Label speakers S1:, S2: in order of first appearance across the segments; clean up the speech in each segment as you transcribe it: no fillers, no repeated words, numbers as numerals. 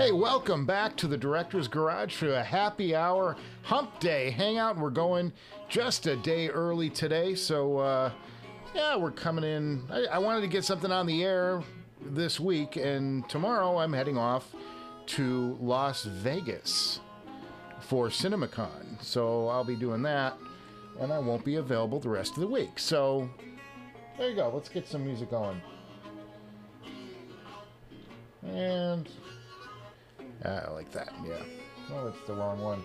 S1: Hey, welcome back to the Director's Garage for a happy hour Humpday Hangout. We're going just a day early today, so yeah, we're coming in. I wanted to get something on the air this week, and tomorrow I'm heading off to Las Vegas for CinemaCon. So I'll be doing that, and I won't be available the rest of the week. So there you go. Let's get some music going. And I like that, yeah. Oh, it's the wrong one.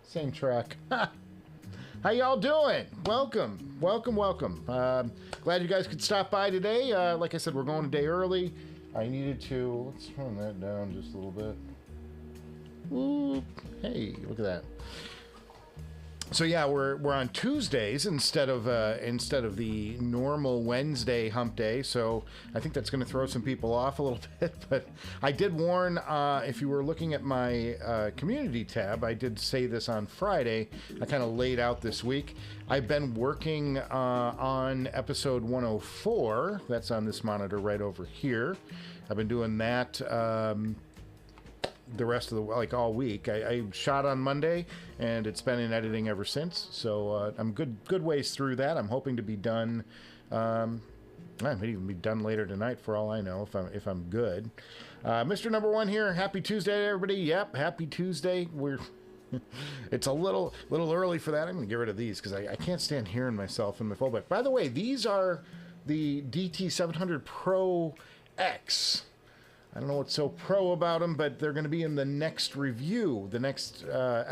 S1: Same track. How y'all doing? Welcome, welcome, welcome. Glad you guys could stop by today. Like I said, we're going a day early. I needed to, let's turn that down just a little bit. Ooh, hey, look at that. So yeah, we're on Tuesdays instead of the normal Wednesday hump day. So I think that's going to throw some people off a little bit. But I did warn, if you were looking at my community tab, I did say this on Friday. I kind of laid out this week. I've been working on episode 104. That's on this monitor right over here. I've been doing that. The rest of the, like, all week. I shot on Monday, and it's been in editing ever since. So I'm good ways through that. I'm hoping to be done. I might even be done later tonight, for all I know, if I'm good. Mr. Number One here. Happy Tuesday, everybody. Yep, happy Tuesday. It's a little early for that. I'm going to get rid of these because I can't stand hearing myself in my fallback. By the way, these are the DT700 Pro X. I don't know what's so pro about them, but they're going to be in the next review. The next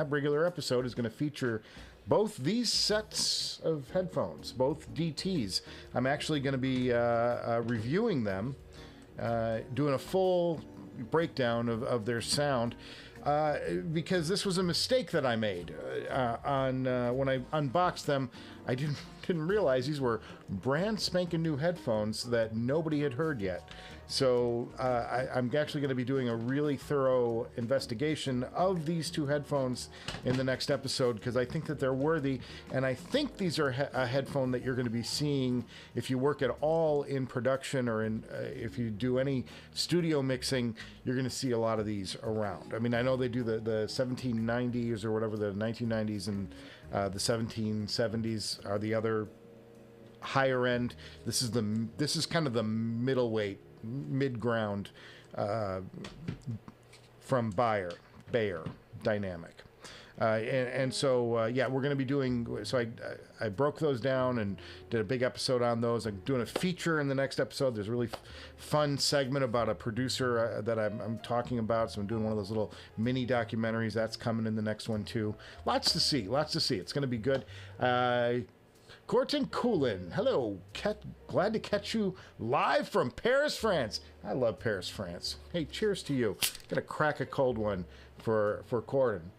S1: regular episode is going to feature both these sets of headphones, both DTs. I'm actually going to be reviewing them, doing a full breakdown of their sound, because this was a mistake that I made on when I unboxed them. I didn't realize these were brand spanking new headphones that nobody had heard yet. So I'm actually going to be doing a really thorough investigation of these two headphones in the next episode, because I think that they're worthy, and I think these are a headphone that you're going to be seeing if you work at all in production, or in if you do any studio mixing. You're going to see a lot of these around. I mean, I know they do the 1790s or whatever, the 1990s, and the 1770s are the other higher end. This is kind of the middleweight, mid-ground from Bayer Dynamic. And so, yeah, we're going to be doing, so I broke those down and did a big episode on those. I'm doing a feature in the next episode. There's a really fun segment about a producer that I'm talking about. So I'm doing one of those little mini documentaries. That's coming in the next one too. Lots to see. It's going to be good. Corton Coolin, hello. Glad to catch you live from Paris, France. I love Paris, France. Hey, cheers to you. Gonna crack a cold one for Corton.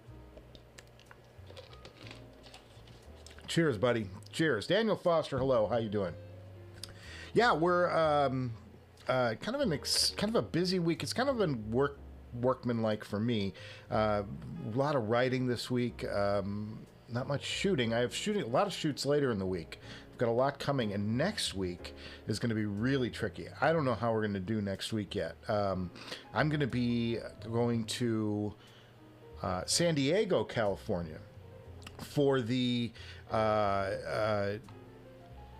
S1: Cheers, buddy. Cheers. Daniel Foster, hello. How you doing? Yeah, we're kind of a busy week. It's kind of been workman-like for me. A lot of writing this week. Not much shooting. I have a lot of shoots later in the week. I've got a lot coming, and next week is going to be really tricky. I don't know how we're going to do next week yet. I'm going to be going to San Diego, California, for the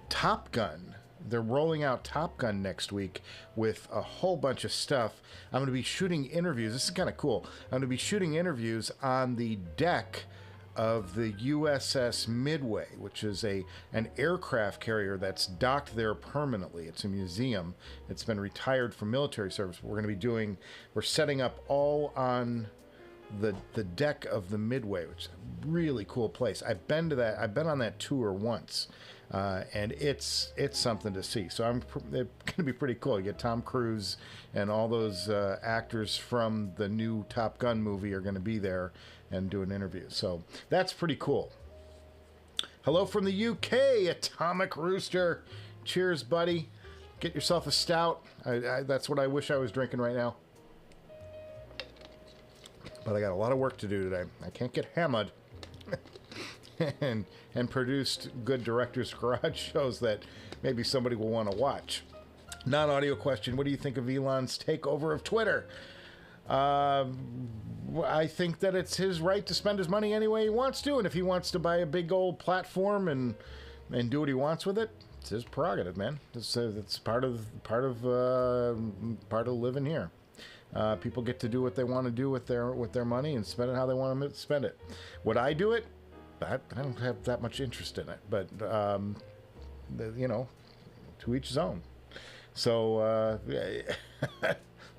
S1: Top Gun. They're rolling out Top Gun next week with a whole bunch of stuff. I'm going to be shooting interviews. This is kind of cool. I'm going to be shooting interviews on the deck of the USS Midway, which is an aircraft carrier that's docked there permanently. It's a museum. It's been retired from military service. We're setting up all on the deck of the Midway, which is a really cool place. I've been to that. I've been on that tour once, and it's something to see. So it's going to be pretty cool. You get Tom Cruise and all those actors from the new Top Gun movie are going to be there and do an interview. So that's pretty cool. Hello from the UK, Atomic Rooster. Cheers, buddy. Get yourself a stout. That's what I wish I was drinking right now. But I got a lot of work to do today. I can't get hammered and produced good Director's Garage shows that maybe somebody will want to watch. Non-audio question. What do you think of Elon's takeover of Twitter? I think that it's his right to spend his money any way he wants to, and if he wants to buy a big old platform and do what he wants with it, it's his prerogative, man. It's part of living here. People get to do what they want to do with their money and spend it how they want to spend it. Would I do it? I don't have that much interest in it, but you know, to each his own. So it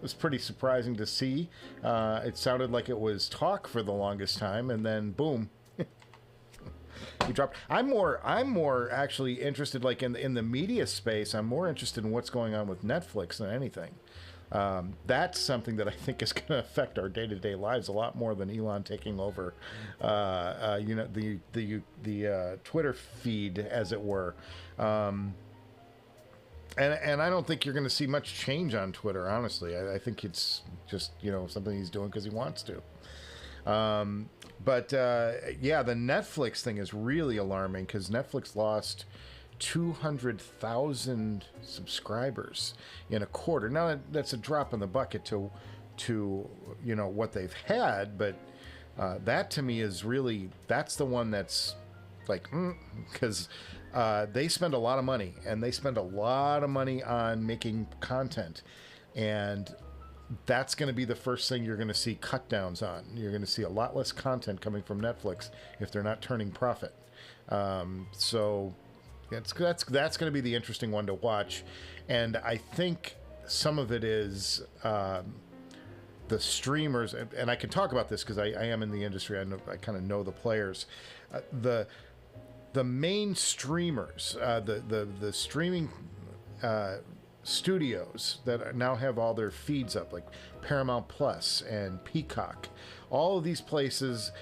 S1: was pretty surprising to see. It sounded like it was talk for the longest time, and then boom. He dropped. I'm more actually interested, like in the media space. I'm more interested in what's going on with Netflix than anything. That's something that I think is going to affect our day-to-day lives a lot more than Elon taking over, you know, the Twitter feed, as it were. And I don't think you're going to see much change on Twitter, honestly. I think it's just, you know, something he's doing because he wants to. But yeah, the Netflix thing is really alarming because Netflix lost 200,000 subscribers in a quarter. Now that's a drop in the bucket to you know what they've had, but that to me is really, that's the one that's like, because they spend a lot of money, and they spend a lot of money on making content, and that's going to be the first thing you're going to see cut downs on. You're going to see a lot less content coming from Netflix if they're not turning profit. So that's going to be the interesting one to watch. And I think some of it is the streamers, and I can talk about this because I am in the industry. I kind of know the players. The main streamers, the streaming studios that now have all their feeds up, like Paramount Plus and Peacock, all of these places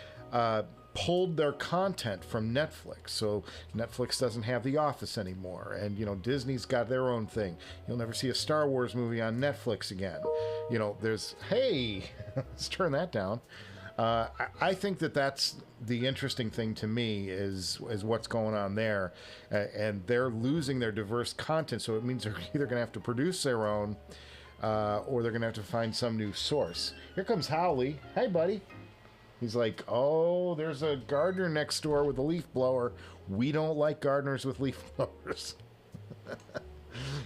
S1: pulled their content from Netflix. So Netflix doesn't have The Office anymore, and you know, Disney's got their own thing. You'll never see a Star Wars movie on Netflix again. You know, there's, hey, let's turn that down. I think that's the interesting thing to me is what's going on there, and they're losing their diverse content. So it means they're either going to have to produce their own, or they're going to have to find some new source. Here comes Howley. Hey, buddy. He's like, oh, there's a gardener next door with a leaf blower. We don't like gardeners with leaf blowers.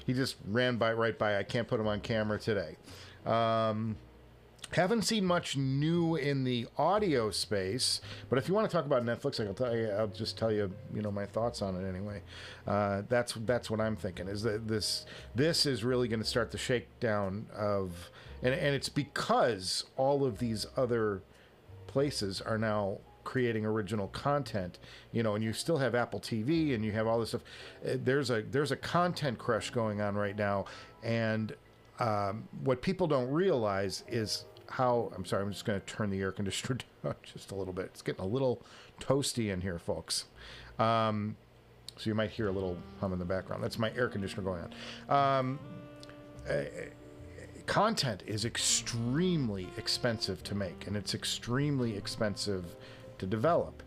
S1: He just ran right by. I can't put him on camera today. Haven't seen much new in the audio space, but if you want to talk about Netflix, I'll just tell you, you know, my thoughts on it anyway. That's what I'm thinking, is that this is really going to start the shakedown of, and it's because all of these other places are now creating original content, you know, and you still have Apple TV and you have all this stuff. There's a content crush going on right now, and what people don't realize is how, I'm sorry, I'm just going to turn the air conditioner down just a little bit. It's getting a little toasty in here, folks. So you might hear a little hum in the background. That's my air conditioner going on. Content is extremely expensive to make, and it's extremely expensive to develop.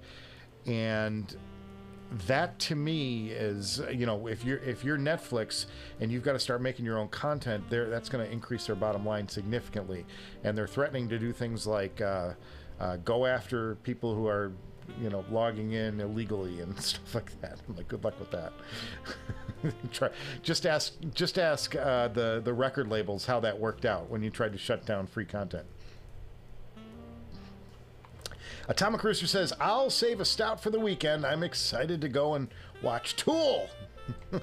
S1: And that to me is, you know, if you're Netflix and you've got to start making your own content, that's going to increase their bottom line significantly. And they're threatening to do things like go after people who are, you know, logging in illegally and stuff like that. I'm like, good luck with that. Just ask the record labels how that worked out when you tried to shut down free content. Atomic Rooster says, I'll save a stout for the weekend. I'm excited to go and watch Tool. You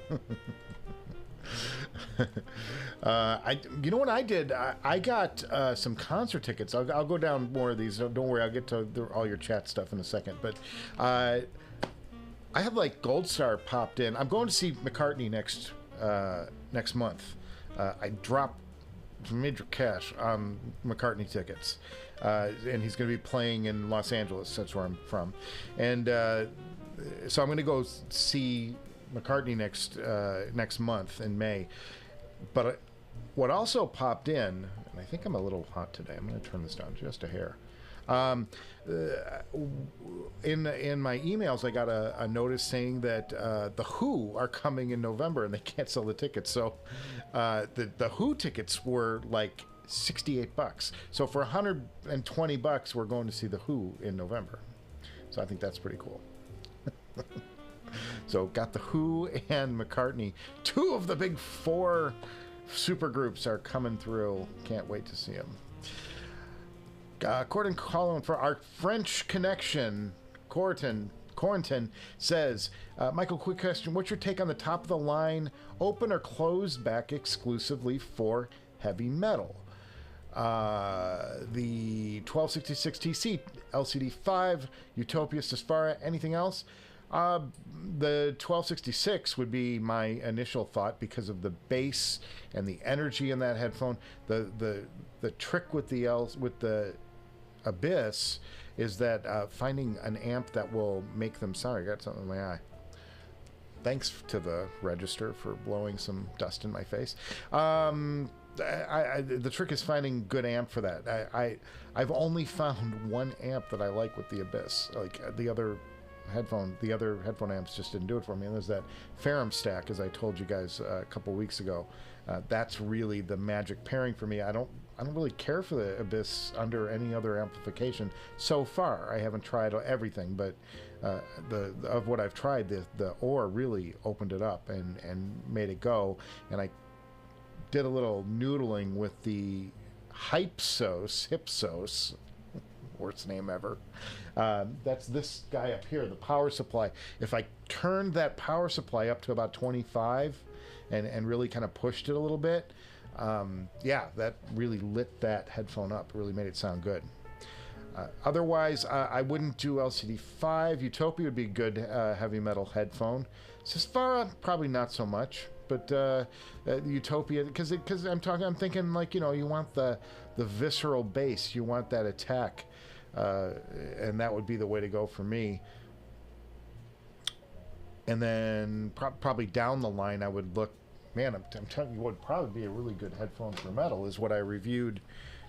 S1: know what I did? I got some concert tickets. I'll go down more of these. Don't worry, I'll get to all your chat stuff in a second. But I have like Gold Star popped in. I'm going to see McCartney next month. I dropped some major cash on McCartney tickets. And he's going to be playing in Los Angeles. That's where I'm from. And so I'm going to go see McCartney next month in May. But what also popped in, and I think I'm a little hot today. I'm going to turn this down just a hair. In my emails, I got a notice saying that the Who are coming in November and they can't sell the tickets. So the Who tickets were like $68. So for $120, we're going to see the Who in November. So I think that's pretty cool. So got the Who and McCartney. 2 of the big 4 supergroups are coming through. Can't wait to see them. According to Colin for our French connection, Corentin says, Michael, quick question. What's your take on the top of the line open or closed back exclusively for heavy metal? The 1266 TC, LCD5, Utopia, Susvara, anything else? The 1266 would be my initial thought because of the bass and the energy in that headphone. The trick with the Abyss is that finding an amp that will make them sound. I got something in my eye. Thanks to the register for blowing some dust in my face. The trick is finding good amp for that. I've only found one amp that I like with the Abyss. Like the other headphone amps just didn't do it for me. And there's that Ferrum stack, as I told you guys a couple weeks ago. That's really the magic pairing for me. I don't really care for the Abyss under any other amplification so far. I haven't tried everything, but of what I've tried, the Ore really opened it up and made it go. And I did a little noodling with the Hypsos, worst name ever. That's this guy up here, the power supply. If I turned that power supply up to about 25 and really kind of pushed it a little bit, yeah, that really lit that headphone up, really made it sound good. Otherwise, I wouldn't do LCD5. Utopia would be a good heavy metal headphone. Susvara, probably not so much. But Utopia, because I'm thinking like, you know, you want the visceral bass, you want that attack, and that would be the way to go for me. And then probably down the line, I would look. Man, I'm telling you, what would probably be a really good headphone for metal is what I reviewed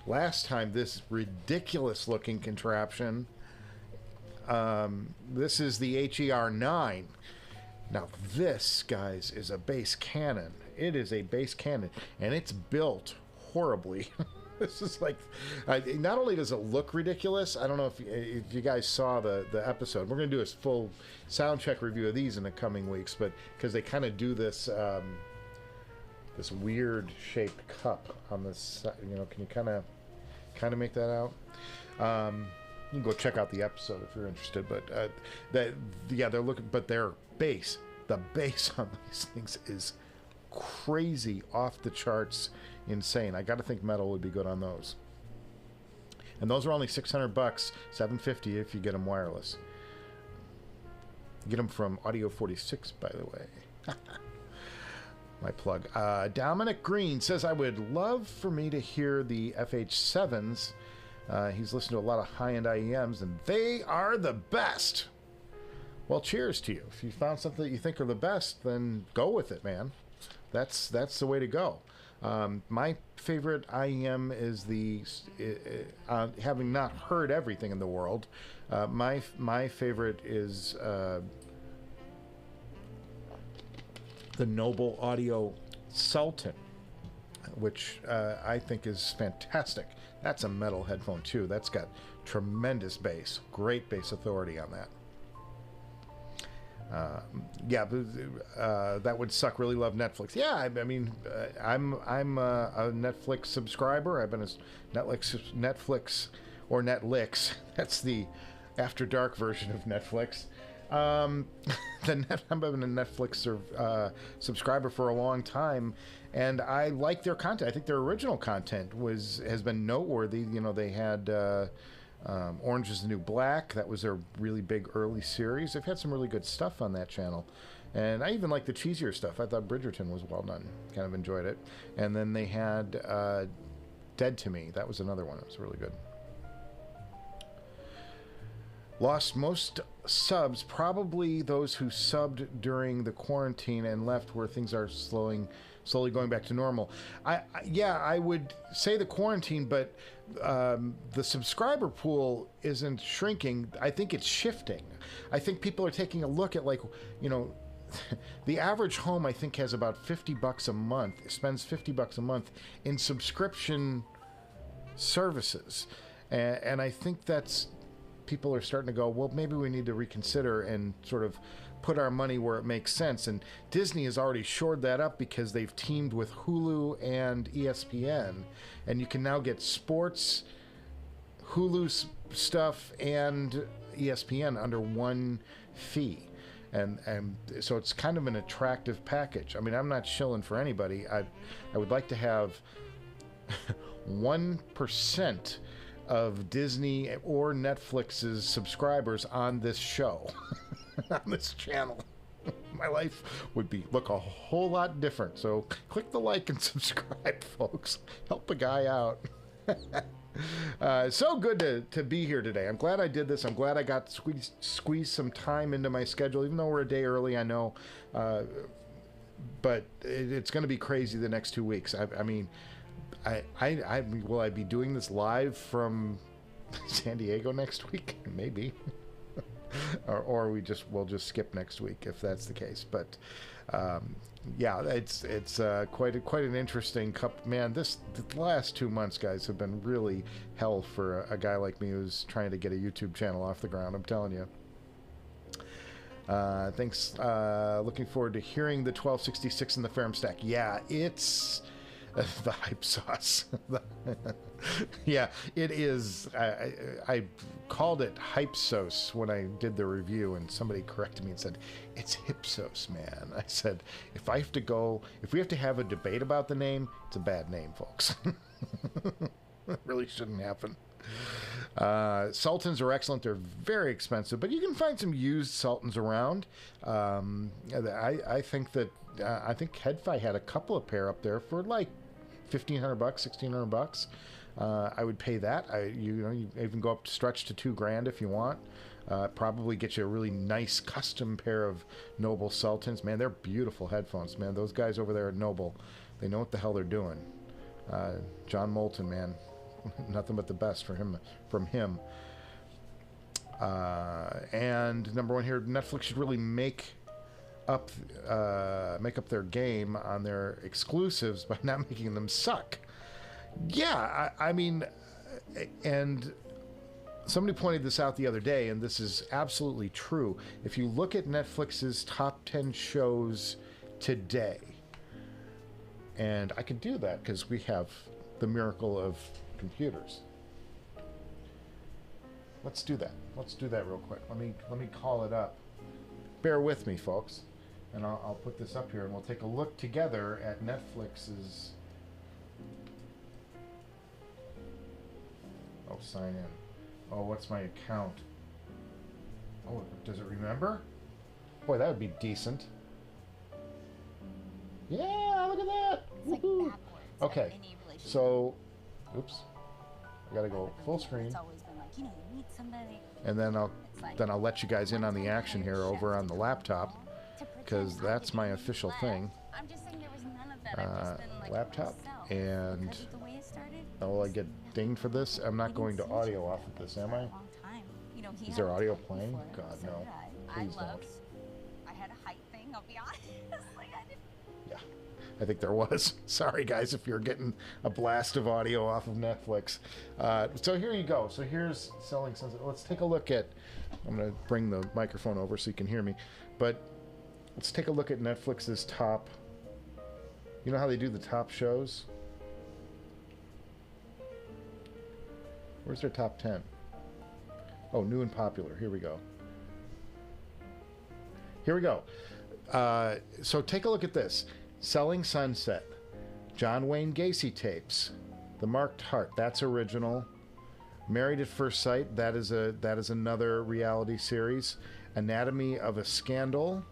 S1: last time. This ridiculous looking contraption. This is the HER9. Now this, guys, is a bass cannon. It is a bass cannon, and it's built horribly. This is like, not only does it look ridiculous, I don't know if you guys saw the episode. We're going to do a full sound check review of these in the coming weeks, but because they kind of do this this weird shaped cup on this, you know, can you kind of make that out? You can go check out the episode if you're interested, but they're looking, but their bass, the bass on these things is crazy, off the charts, insane. I got to think metal would be good on those. And those are only $600, $750 if you get them wireless. Get them from Audio 46, by the way. My plug. Dominic Green says, I would love for me to hear the FH7s. He's listened to a lot of high-end IEMs, and they are the best. Well, cheers to you. If you found something that you think are the best, then go with it, man. That's the way to go. My favorite IEM is having not heard everything in the world, my favorite is the Noble Audio Sultan, which I think is fantastic. That's a metal headphone too. That's got tremendous bass, great bass authority on that. Yeah, that would suck. Really love Netflix. Yeah, I mean, I'm a Netflix subscriber. I've been a Netflix or Netlix. That's the after dark version of Netflix. I've been a Netflix subscriber for a long time, and I like their content. I think their original content has been noteworthy. You know, they had Orange is the New Black. That was their really big early series. They've had some really good stuff on that channel, and I even like the cheesier stuff. I thought Bridgerton was well done. Kind of enjoyed it. And then they had Dead to Me. That was another one that was really good. Lost most subs, probably those who subbed during the quarantine and left where things are slowly going back to normal. I would say the quarantine, but the subscriber pool isn't shrinking. I think it's shifting. I think people are taking a look at, like, you know, the average home, I think, has about $50 a month, spends $50 a month in subscription services. And I think that's, people are starting to go, well, maybe we need to reconsider and sort of put our money where it makes sense. And Disney has already shored that up because they've teamed with Hulu and ESPN, and you can now get sports, Hulu stuff, and ESPN under one fee. And so it's kind of an attractive package. I mean, I'm not shilling for anybody. I would like to have 1% of Disney or Netflix's subscribers on this show, on this channel. My life would look a whole lot different. So click the like and subscribe, folks. Help a guy out. So good to be here today. I'm glad I did this. I'm glad I got to squeeze some time into my schedule, even though we're a day early, I know. But it's going to be crazy the next 2 weeks. I mean, will I be doing this live from San Diego next week? Maybe. or we'll just skip next week if that's the case. But yeah, it's quite an interesting man. The last 2 months, guys, have been really hell for a guy like me who's trying to get a YouTube channel off the ground. I'm telling you. Thanks. Looking forward to hearing the 1266 in the Ferrum stack. Yeah, it's the hype sauce. Yeah, it is. I called it hype sauce when I did the review, and somebody corrected me and said, it's hip sauce, man. I said, if we have to have a debate about the name, it's a bad name, folks. It really shouldn't happen. Sultans are excellent. They're very expensive, but you can find some used Sultans around. I think Headphone had a couple of pair up there for like $1,500, $1,600. I would pay that. You even go up to stretch to $2,000 if you want. Probably get you a really nice custom pair of Noble Sultans. Man, they're beautiful headphones, man. Those guys over there at Noble, they know what the hell they're doing. John Moulton, man, nothing but the best from him. And number one here, Netflix should really make up their game on their exclusives by not making them suck. Yeah, I mean, and somebody pointed this out the other day, and this is absolutely true. If you look at Netflix's top 10 shows today, and I can do that because we have the miracle of computers. Let's do that. Let's do that real quick. Let me call it up. Bear with me, folks, and I'll put this up here, and we'll take a look together at Netflix's. Oh, sign in. Oh, what's my account? Oh, does it remember? Boy, that would be decent. Yeah, look at that.
S2: It's like
S1: okay, so, oops, I gotta go full screen.
S2: It's always been like, you meet somebody.
S1: And then I'll let you guys in on the action here over on the laptop, because that's my official thing.
S2: I'm just saying there was none of that. I've just been like
S1: laptop,
S2: myself.
S1: and
S2: Because of the way it started,
S1: will I get dinged for this? I'm not going to audio off of this, am I? Is there audio playing? God, no. Please don't.
S2: I had a height thing, I'll be honest. Like, I didn't.
S1: Yeah, I think there was. Sorry, guys, if you're getting a blast of audio off of Netflix. So here you go. So here's Selling Sunset. Let's take a look at, I'm going to bring the microphone over so you can hear me, but let's take a look at Netflix's top, you know how they do the top shows? Where's their top 10? Oh, new and popular. Here we go. Here we go. So take a look at this. Selling Sunset. John Wayne Gacy tapes. The Marked Heart. That's original. Married at First Sight. That is another reality series. Anatomy of a Scandal.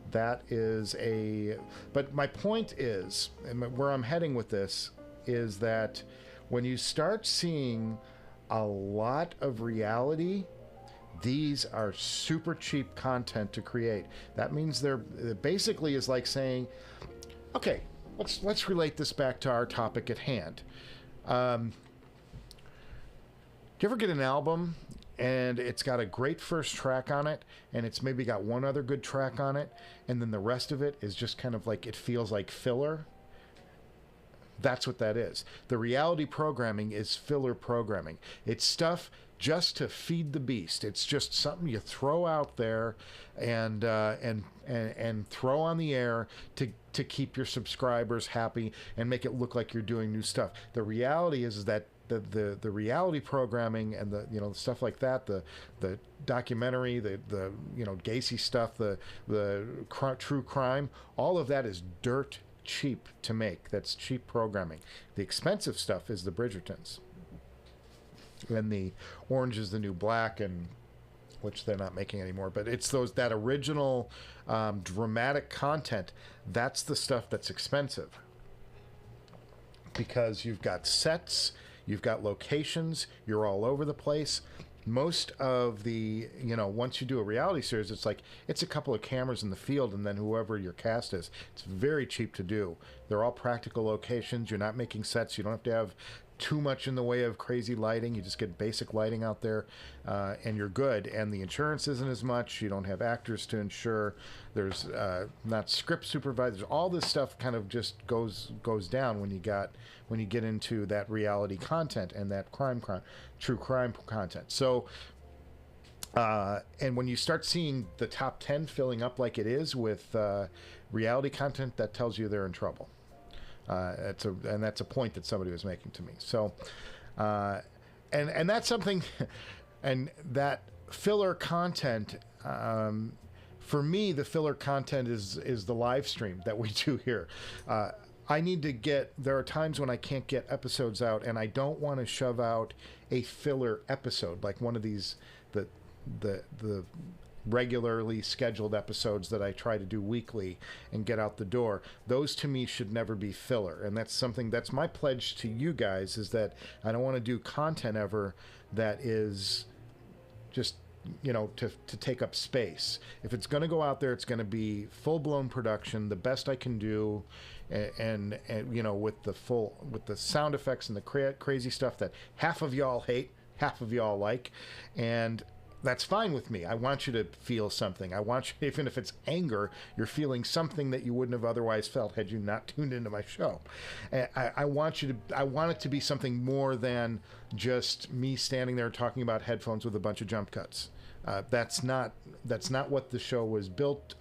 S1: That is a... But my point is, and where I'm heading with this, is that when you start seeing a lot of reality, these are super cheap content to create. That means they're basically is like saying, okay, let's relate this back to our topic at hand. Do you ever get an album and it's got a great first track on it, and it's maybe got one other good track on it, and then the rest of it is just kind of like, it feels like filler? That's what that is. The reality programming is filler programming. It's stuff just to feed the beast. It's just something you throw out there and throw on the air to keep your subscribers happy and make it look like you're doing new stuff. The reality is that the reality programming and the stuff like that, the documentary, the Gacy stuff, the true crime, all of that is dirt cheap to make. That's cheap programming. The expensive stuff is the Bridgertons. And the Orange is the New Black, and which they're not making anymore, but it's that original dramatic content. That's the stuff that's expensive, because you've got sets, you've got locations, you're all over the place. Most of the, once you do a reality series, it's a couple of cameras in the field and then whoever your cast is. It's very cheap to do. They're all practical locations. You're not making sets. You don't have to have too much in the way of crazy lighting. You just get basic lighting out there, and you're good. And the insurance isn't as much. You don't have actors to insure. There's not script supervisors. All this stuff kind of just goes down when you get into that reality content and that true crime content. So and when you start seeing the top 10 filling up like it is with reality content, that tells you they're in trouble. And that's a point that somebody was making to me. So, and that's something, and that filler content, for me, the filler content is the live stream that we do here. There are times when I can't get episodes out, and I don't want to shove out a filler episode, like one of these, the regularly scheduled episodes that I try to do weekly and get out the door. Those to me should never be filler, and that's my pledge to you guys, is that I don't want to do content ever that is just to take up space. If it's going to go out there, it's going to be full-blown production, the best I can do, and with the sound effects and the crazy stuff that half of y'all hate, half of y'all like, and that's fine with me. I want you to feel something. I want you, even if it's anger, you're feeling something that you wouldn't have otherwise felt had you not tuned into my show. I want it to be something more than just me standing there talking about headphones with a bunch of jump cuts. That's not what the show was built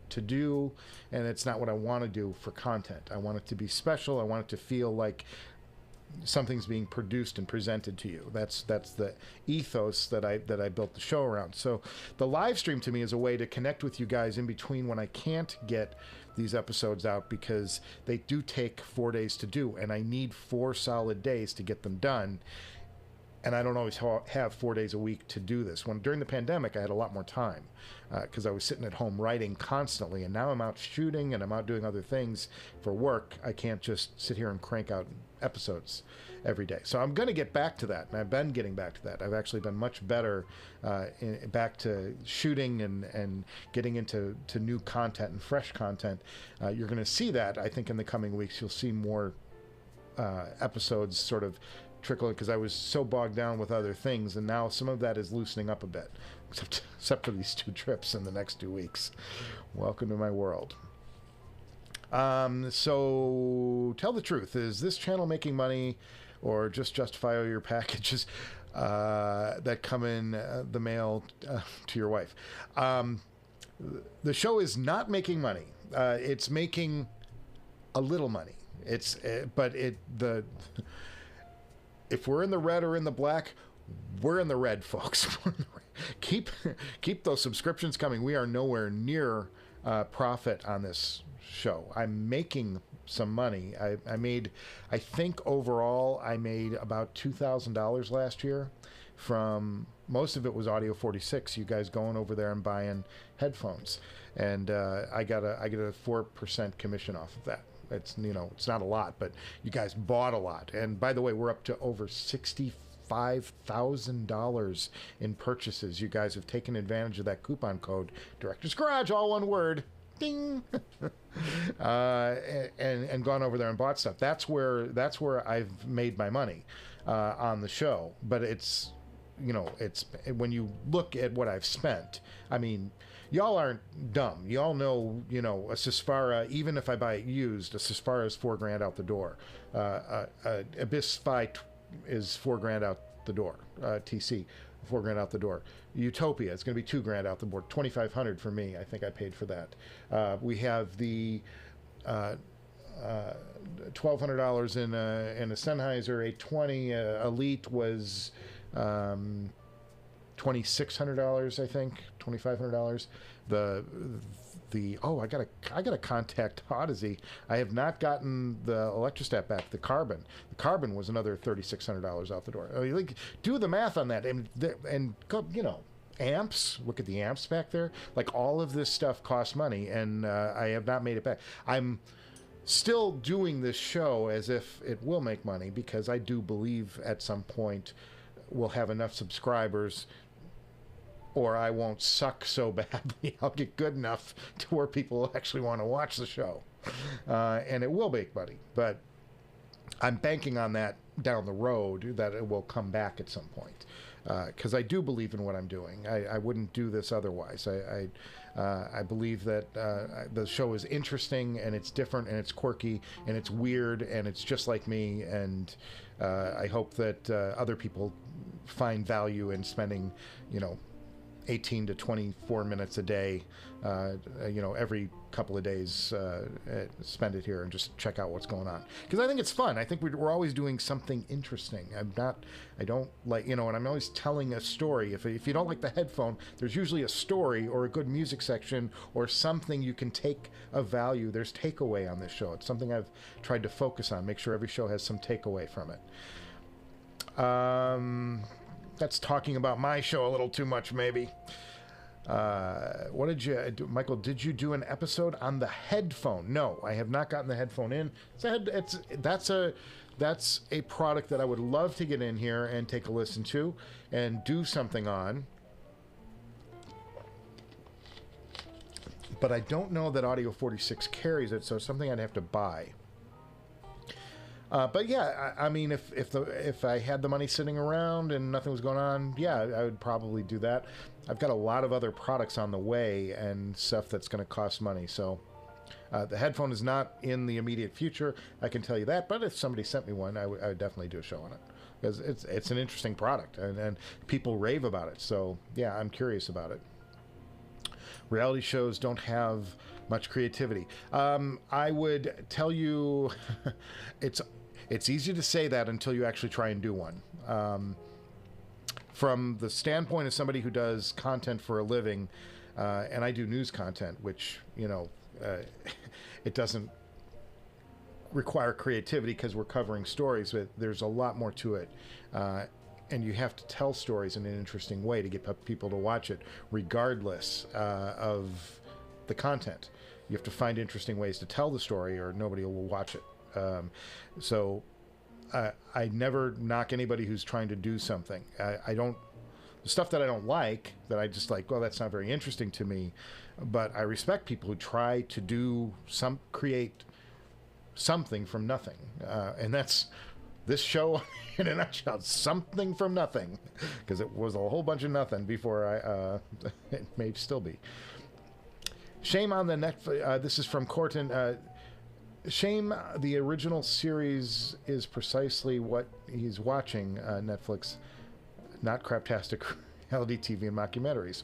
S1: to do, and it's not what I want to do for content. I want it to be special. I want it to feel like something's being produced and presented to you. That's the ethos that I built the show around. So the live stream to me is a way to connect with you guys in between when I can't get these episodes out, because they do take 4 days to do, and I need 4 solid days to get them done. And I don't always have 4 days a week to do this. During the pandemic, I had a lot more time because I was sitting at home writing constantly, and now I'm out shooting and I'm out doing other things for work. I can't just sit here and crank out episodes every day. So I'm going to get back to that, and I've been getting back to that. I've actually been much better back to shooting and getting into new content and fresh content. You're going to see that, I think, in the coming weeks. You'll see more episodes sort of trickling, because I was so bogged down with other things, and now some of that is loosening up a bit, except for these 2 trips in the next 2 weeks. Welcome to my world. So tell the truth. Is this channel making money, or just justify all your packages that come in the mail to your wife? The show is not making money. It's making a little money. If we're in the red or in the black, we're in the red, folks. Keep those subscriptions coming. We are nowhere near profit on this show. I'm making some money. I think overall I made about $2,000 last year. From most of it was Audio 46. You guys going over there and buying headphones, and I get a 4% commission off of that. It's it's not a lot, but you guys bought a lot. And by the way, we're up to over $65,000 in purchases. You guys have taken advantage of that coupon code, Director's Garage, all one word, ding, and gone over there and bought stuff. That's where I've made my money on the show. But it's when you look at what I've spent, I mean, y'all aren't dumb. Y'all know, you know, a Susvara, even if I buy it used, a Susvara is $4,000 out the door. Abyss Spy is $4,000 out the door. TC, $4,000 out the door. Utopia, it's going to be $2,000 out the board. $2,500 for me. I think I paid for that. We have the $1,200 in a Sennheiser 820. Elite was $2,600, I think. $2,500. The I gotta contact Audeze. I have not gotten the Electrostatic back. The Carbon was another $3,600 out the door. I mean, like, do the math on that, and go, you know, amps. Look at the amps back there. Like, all of this stuff costs money, and I have not made it back. I'm still doing this show as if it will make money, because I do believe at some point we'll have enough subscribers, or I won't suck so badly, I'll get good enough to where people will actually want to watch the show. And it will make money. But I'm banking on that down the road, that it will come back at some point. Because I do believe in what I'm doing. I wouldn't do this otherwise. I believe that the show is interesting, and it's different, and it's quirky, and it's weird, and it's just like me. And I hope that other people find value in spending, you know, 18 to 24 minutes a day, you know, every couple of days, spend it here and just check out what's going on. Because I think it's fun. I think we're always doing something interesting. I don't like, you know, and I'm always telling a story. If you don't like the headphone, there's usually a story or a good music section or something you can take of value. There's takeaway on this show. It's something I've tried to focus on, make sure every show has some takeaway from it. That's talking about my show a little too much, maybe. What did you do, Michael? Did you do an episode on the headphone? No, I have not gotten the headphone in. That's a product that I would love to get in here and take a listen to and do something on. But I don't know that Audio 46 carries it, so it's something I'd have to buy. But yeah, I mean, if I had the money sitting around and nothing was going on, yeah, I would probably do that. I've got a lot of other products on the way and stuff that's going to cost money. So the headphone is not in the immediate future, I can tell you that. But if somebody sent me one, I would definitely do a show on it, because it's an interesting product, and people rave about it. So yeah, I'm curious about it. Reality shows don't have much creativity. I would tell you, it's easy to say that until you actually try and do one. From the standpoint of somebody who does content for a living, and I do news content, which, you know, it doesn't require creativity because we're covering stories, but there's a lot more to it. And you have to tell stories in an interesting way to get people to watch it, regardless of the content. You have to find interesting ways to tell the story, or nobody will watch it. So I never knock anybody who's trying to do something. I don't, the stuff that I don't like, that I just like, well, that's not very interesting to me. But I respect people who try to create something from nothing. And that's this show in a nutshell, something from nothing, because it was a whole bunch of nothing before it may still be. Shame on the Netflix. This is from Corton. Shame the original series is precisely what he's watching. Netflix, not craptastic reality TV and mockumentaries.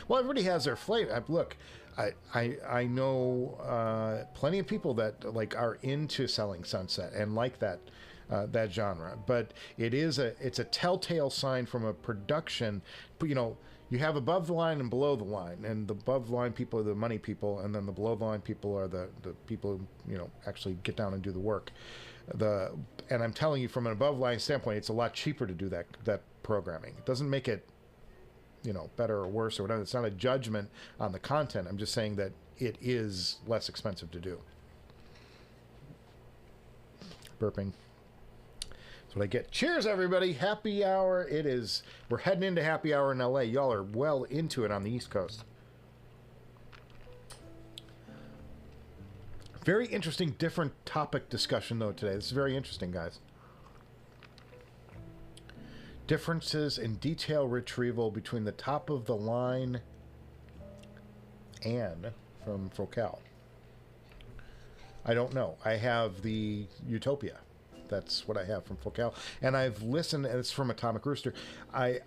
S1: Well, everybody has their flavor. Look, I know plenty of people that like are into Selling Sunset and like that genre, but it's a telltale sign from a production. You know, you have above the line and below the line, and the above the line people are the money people, and then the below the line people are the people who, you know, actually get down and do the work. And I'm telling you, from an above line standpoint, it's a lot cheaper to do that programming. It doesn't make it, you know, better or worse or whatever. It's not a judgment on the content. I'm just saying that it is less expensive to do. Burping. That's what I get. Cheers, everybody. Happy hour. It is. We're heading into happy hour in LA. Y'all are well into it on the East Coast. Very interesting, different topic discussion, though, today. This is very interesting, guys. Differences in detail retrieval between the top of the line Anne from Focal. I don't know. I have the Utopia. That's what I have from Focal. And I've listened, and it's from Atomic Rooster. I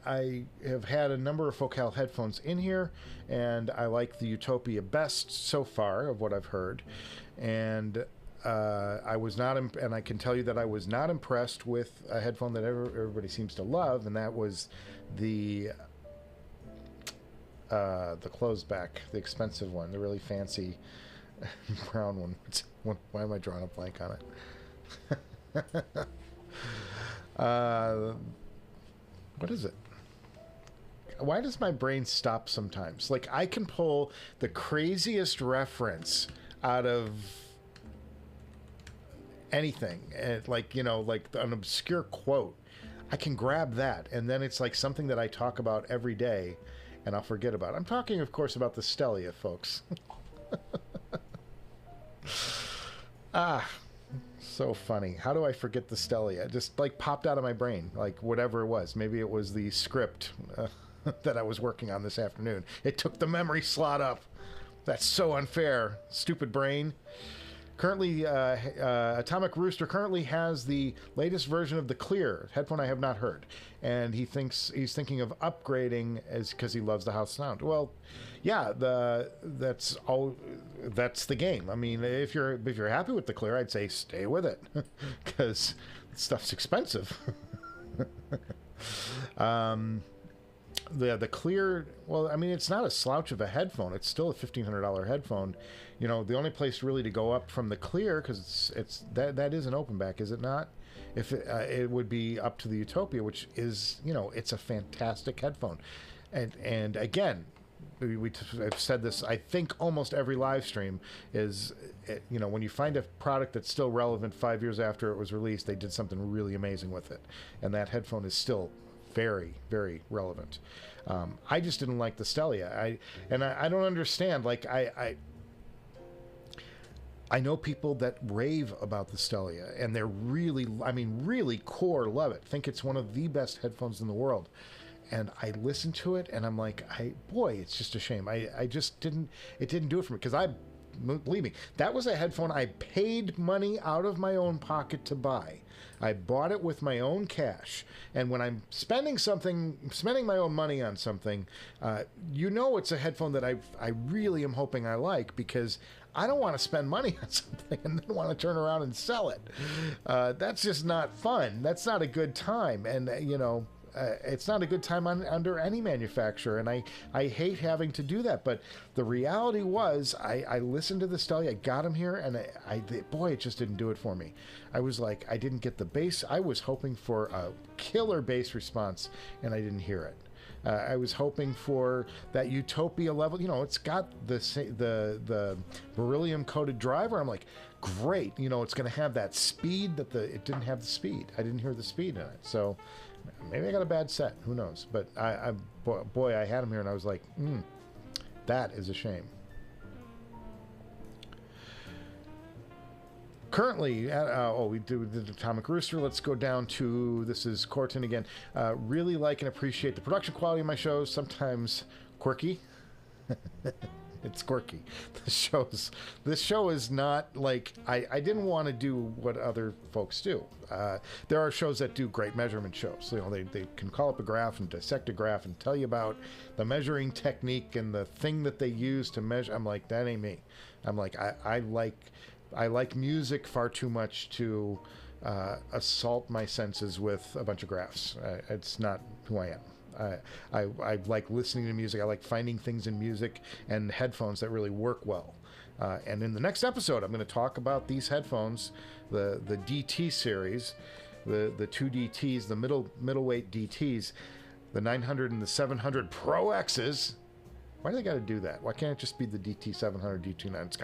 S1: have had a number of Focal headphones in here, and I like the Utopia best so far of what I've heard. And I was not, and I can tell you that I was not impressed with a headphone that everybody seems to love, and that was the closed back, the expensive one, the really fancy brown one. Why am I drawing a blank on it? What is it? Why does my brain stop sometimes? Like, I can pull the craziest reference out of anything, and like, you know, like an obscure quote. I can grab that, and then it's like something that I talk about every day, and I'll forget about it. I'm talking, of course, about the Stellia, folks. So funny. How do I forget the Stellia? It just like popped out of my brain, like whatever it was. Maybe it was the script that I was working on this afternoon. It took the memory slot up. That's so unfair. Stupid brain. Currently, Atomic Rooster currently has the latest version of the Clear headphone I have not heard, and he's thinking of upgrading as because he loves the house sound. Well, yeah, that's the game. I mean, if you're happy with the Clear, I'd say stay with it because stuff's expensive. The Clear, well, I mean, it's not a slouch of a headphone. It's still a $1,500 headphone. You know, the only place really to go up from the Clear, because that is an open back, is it not? If it would be up to the Utopia, which is, you know, it's a fantastic headphone. And again, I've said this, I think almost every live stream is, you know, when you find a product that's still relevant 5 years after it was released, they did something really amazing with it. And that headphone is still very, very relevant. I just didn't like the Stellia. I don't understand. Like, I know people that rave about the Stellia, and they're really, I mean, really core love it. Think it's one of the best headphones in the world. And I listened to it, and I'm like, boy, it's just a shame. I just didn't, it didn't do it for me, because believe me, that was a headphone I paid money out of my own pocket to buy. I bought it with my own cash. And when I'm spending my own money on something, you know, it's a headphone that I really am hoping I like, because I don't want to spend money on something and then want to turn around and sell it. That's just not fun. That's not a good time. And, you know, it's not a good time under any manufacturer, and I hate having to do that. But the reality was, I listened to the Stellia, I got him here, and boy, it just didn't do it for me. I was like, I didn't get the bass. I was hoping for a killer bass response, and I didn't hear it. I was hoping for that Utopia level. You know, it's got the beryllium coated driver. I'm like, great. You know, it's going to have that speed that it didn't have the speed. I didn't hear the speed in it. So maybe I got a bad set. Who knows? But boy, I had him here, and I was like, that is a shame. Currently, we did the Atomic Rooster. Let's go down to, this is Corton again. Really like and appreciate the production quality of my shows. Sometimes quirky. It's quirky. This show is not like, I didn't want to do what other folks do. There are shows that do great measurement shows. You know, they can call up a graph and dissect a graph and tell you about the measuring technique and the thing that they use to measure. I'm like, that ain't me. I'm like, I like music far too much to assault my senses with a bunch of graphs. It's not who I am. I like listening to music. I like finding things in music and headphones that really work well. And in the next episode, I'm going to talk about these headphones, the DT series, the two DTs, the middleweight DTs, the 900 and the 700 Pro X's. Why do they got to do that? Why can't it just be the DT700, DT9? It's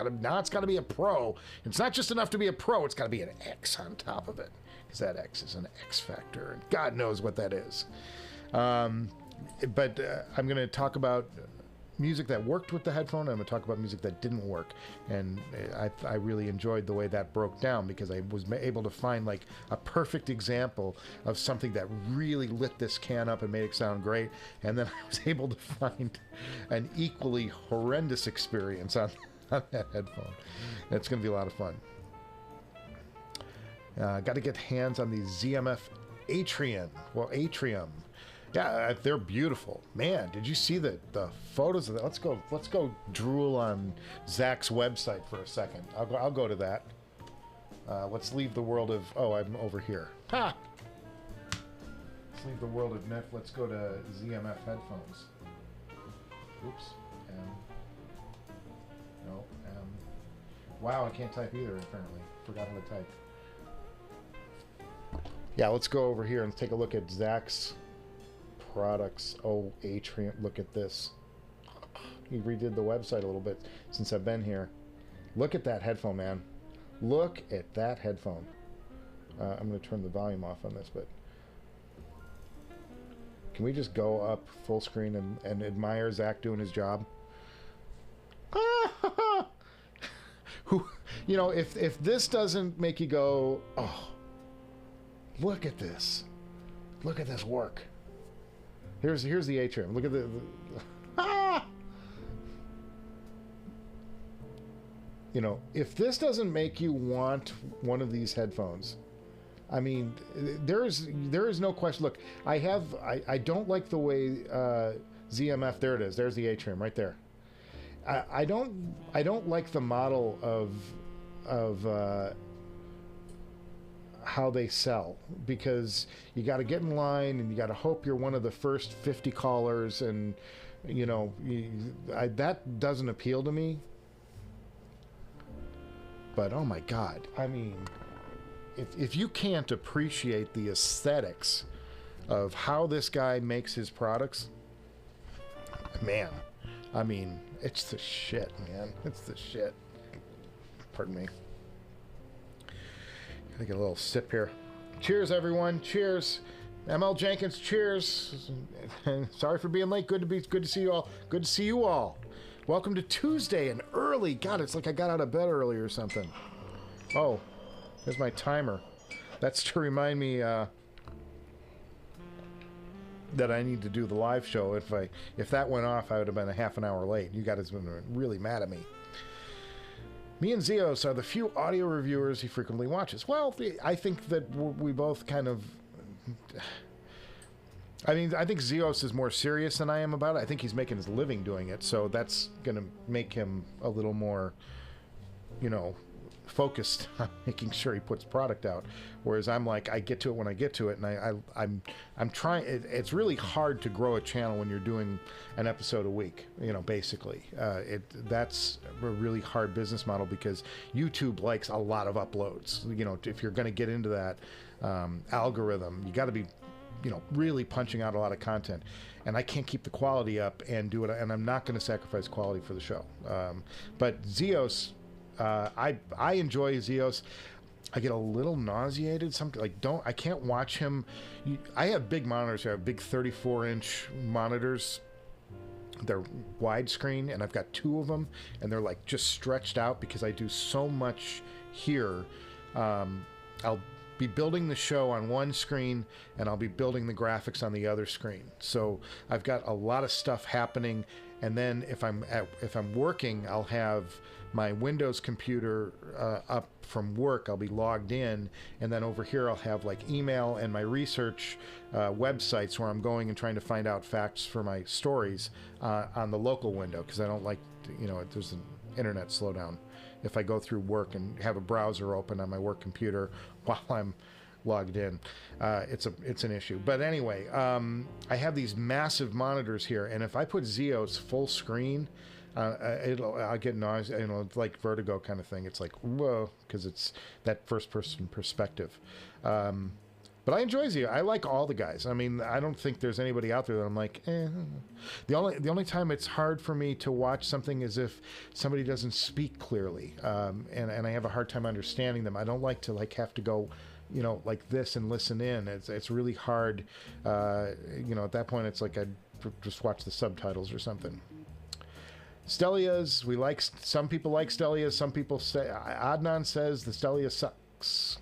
S1: got to be a Pro. It's not just enough to be a Pro. It's got to be an X on top of it, because that X is an X factor, and God knows what that is. But I'm going to talk about music that worked with the headphone, and I'm going to talk about music that didn't work. And I really enjoyed the way that broke down, because I was able to find like a perfect example of something that really lit this can up and made it sound great. And then I was able to find an equally horrendous experience on that headphone. It's going to be a lot of fun. Got to get hands on the ZMF Atrium. Yeah, they're beautiful. Man, did you see the photos of that? Let's go drool on Zach's website for a second. I'll go to that. Let's leave the world of... Oh, I'm over here. Ha! Let's leave the world of NIF. Let's go to ZMF headphones. Oops. No. Wow, I can't type either, apparently. Forgot how to type. Yeah, let's go over here and take a look at Zach's products. Oh, Atrium, look at this. He redid the website a little bit since I've been here. Look at that headphone, man. Look at that headphone. I'm going to turn the volume off on this, but can we just go up full screen and admire Zach doing his job? Who, you know, if this doesn't make you go, oh, look at this. Look at this work. Here's the Atrium. Look at the You know, if this doesn't make you want one of these headphones, I mean, there is no question. Look, I don't like the way ZMF. There it is. There's the Atrium right there. I don't like the model of how they sell, because you got to get in line and you got to hope you're one of the first 50 callers, and you know, that doesn't appeal to me. But oh my God, I mean, if you can't appreciate the aesthetics of how this guy makes his products, man, I mean, it's the shit, man. It's the shit. Pardon me. Gotta get a little sip here. Cheers, everyone. Cheers. ML Jenkins, cheers. Sorry for being late. Good to see you all. Good to see you all. Welcome to Tuesday and early. God, it's like I got out of bed early or something. Oh, there's my timer. That's to remind me that I need to do the live show. If that went off, I would have been a half an hour late. You guys have been really mad at me. Me and Zeos are the few audio reviewers he frequently watches. Well, I think that we both kind of... I mean, I think Zeos is more serious than I am about it. I think he's making his living doing it, so that's going to make him a little more, you know, focused on making sure he puts product out. Whereas I'm like, I get to it when I get to it, and I'm trying. It's really hard to grow a channel when you're doing an episode a week. You know, basically, that's a really hard business model, because YouTube likes a lot of uploads. You know, if you're going to get into that algorithm, you got to be, you know, really punching out a lot of content, and I can't keep the quality up and do it, and I'm not going to sacrifice quality for the show. But Zeos, I enjoy Zeos. I get a little nauseated. I can't watch him. I have big monitors here. I have big 34-inch monitors. They're widescreen, and I've got two of them, and they're like just stretched out because I do so much here. I'll be building the show on one screen, and I'll be building the graphics on the other screen. So I've got a lot of stuff happening, and then if I'm working, I'll have my Windows computer up from work. I'll be logged in, and then over here I'll have like email and my research websites where I'm going and trying to find out facts for my stories on the local window, because I don't like to, you know, there's an internet slowdown if I go through work and have a browser open on my work computer while I'm logged in. It's an issue. But anyway, I have these massive monitors here, and if I put Zeos full screen, I'll get nausea. You know, it's like vertigo kind of thing. It's like, whoa, because it's that first person perspective. But I enjoy Zeo. I like all the guys. I mean, I don't think there's anybody out there that I'm like, eh. The only time it's hard for me to watch something is if somebody doesn't speak clearly, and I have a hard time understanding them. I don't like to have to go, you know, like this and listen in. It's really hard. You know, at that point, it's like I'd just watch the subtitles or something. Stellias, we like, some people like Stellias, some people say, Adnan says the Stellia sucks.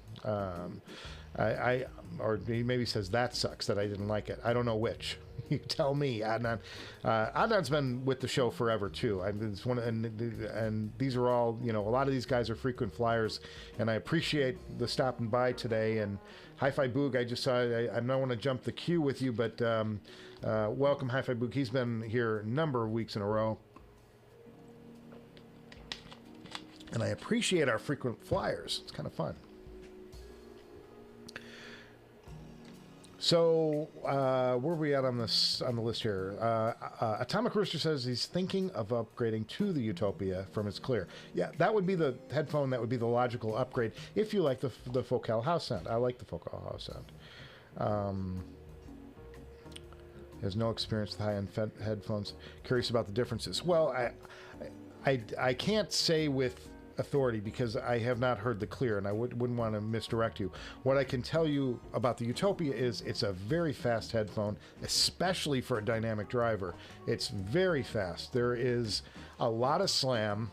S1: Or he maybe says that sucks, that I didn't like it. I don't know which. You tell me, Adnan. Adnan's been with the show forever too. It's one, and these are all, you know, a lot of these guys are frequent flyers, and I appreciate the stopping by today. And Hi-Fi Boog, I just saw. I don't want to jump the queue with you, but welcome, Hi-Fi Boog. He's been here a number of weeks in a row, and I appreciate our frequent flyers. It's kind of fun. So, where are we at on this on the list here? Atomic Rooster says he's thinking of upgrading to the Utopia from his Clear. Yeah, that would be the headphone. That would be the logical upgrade if you like the Focal house sound. I like the Focal house sound. Has no experience with high-end headphones. Curious about the differences. Well, I can't say with authority because I have not heard the Clear, and I wouldn't want to misdirect you. What I can tell you about the Utopia is it's a very fast headphone, especially for a dynamic driver. It's very fast. There is a lot of slam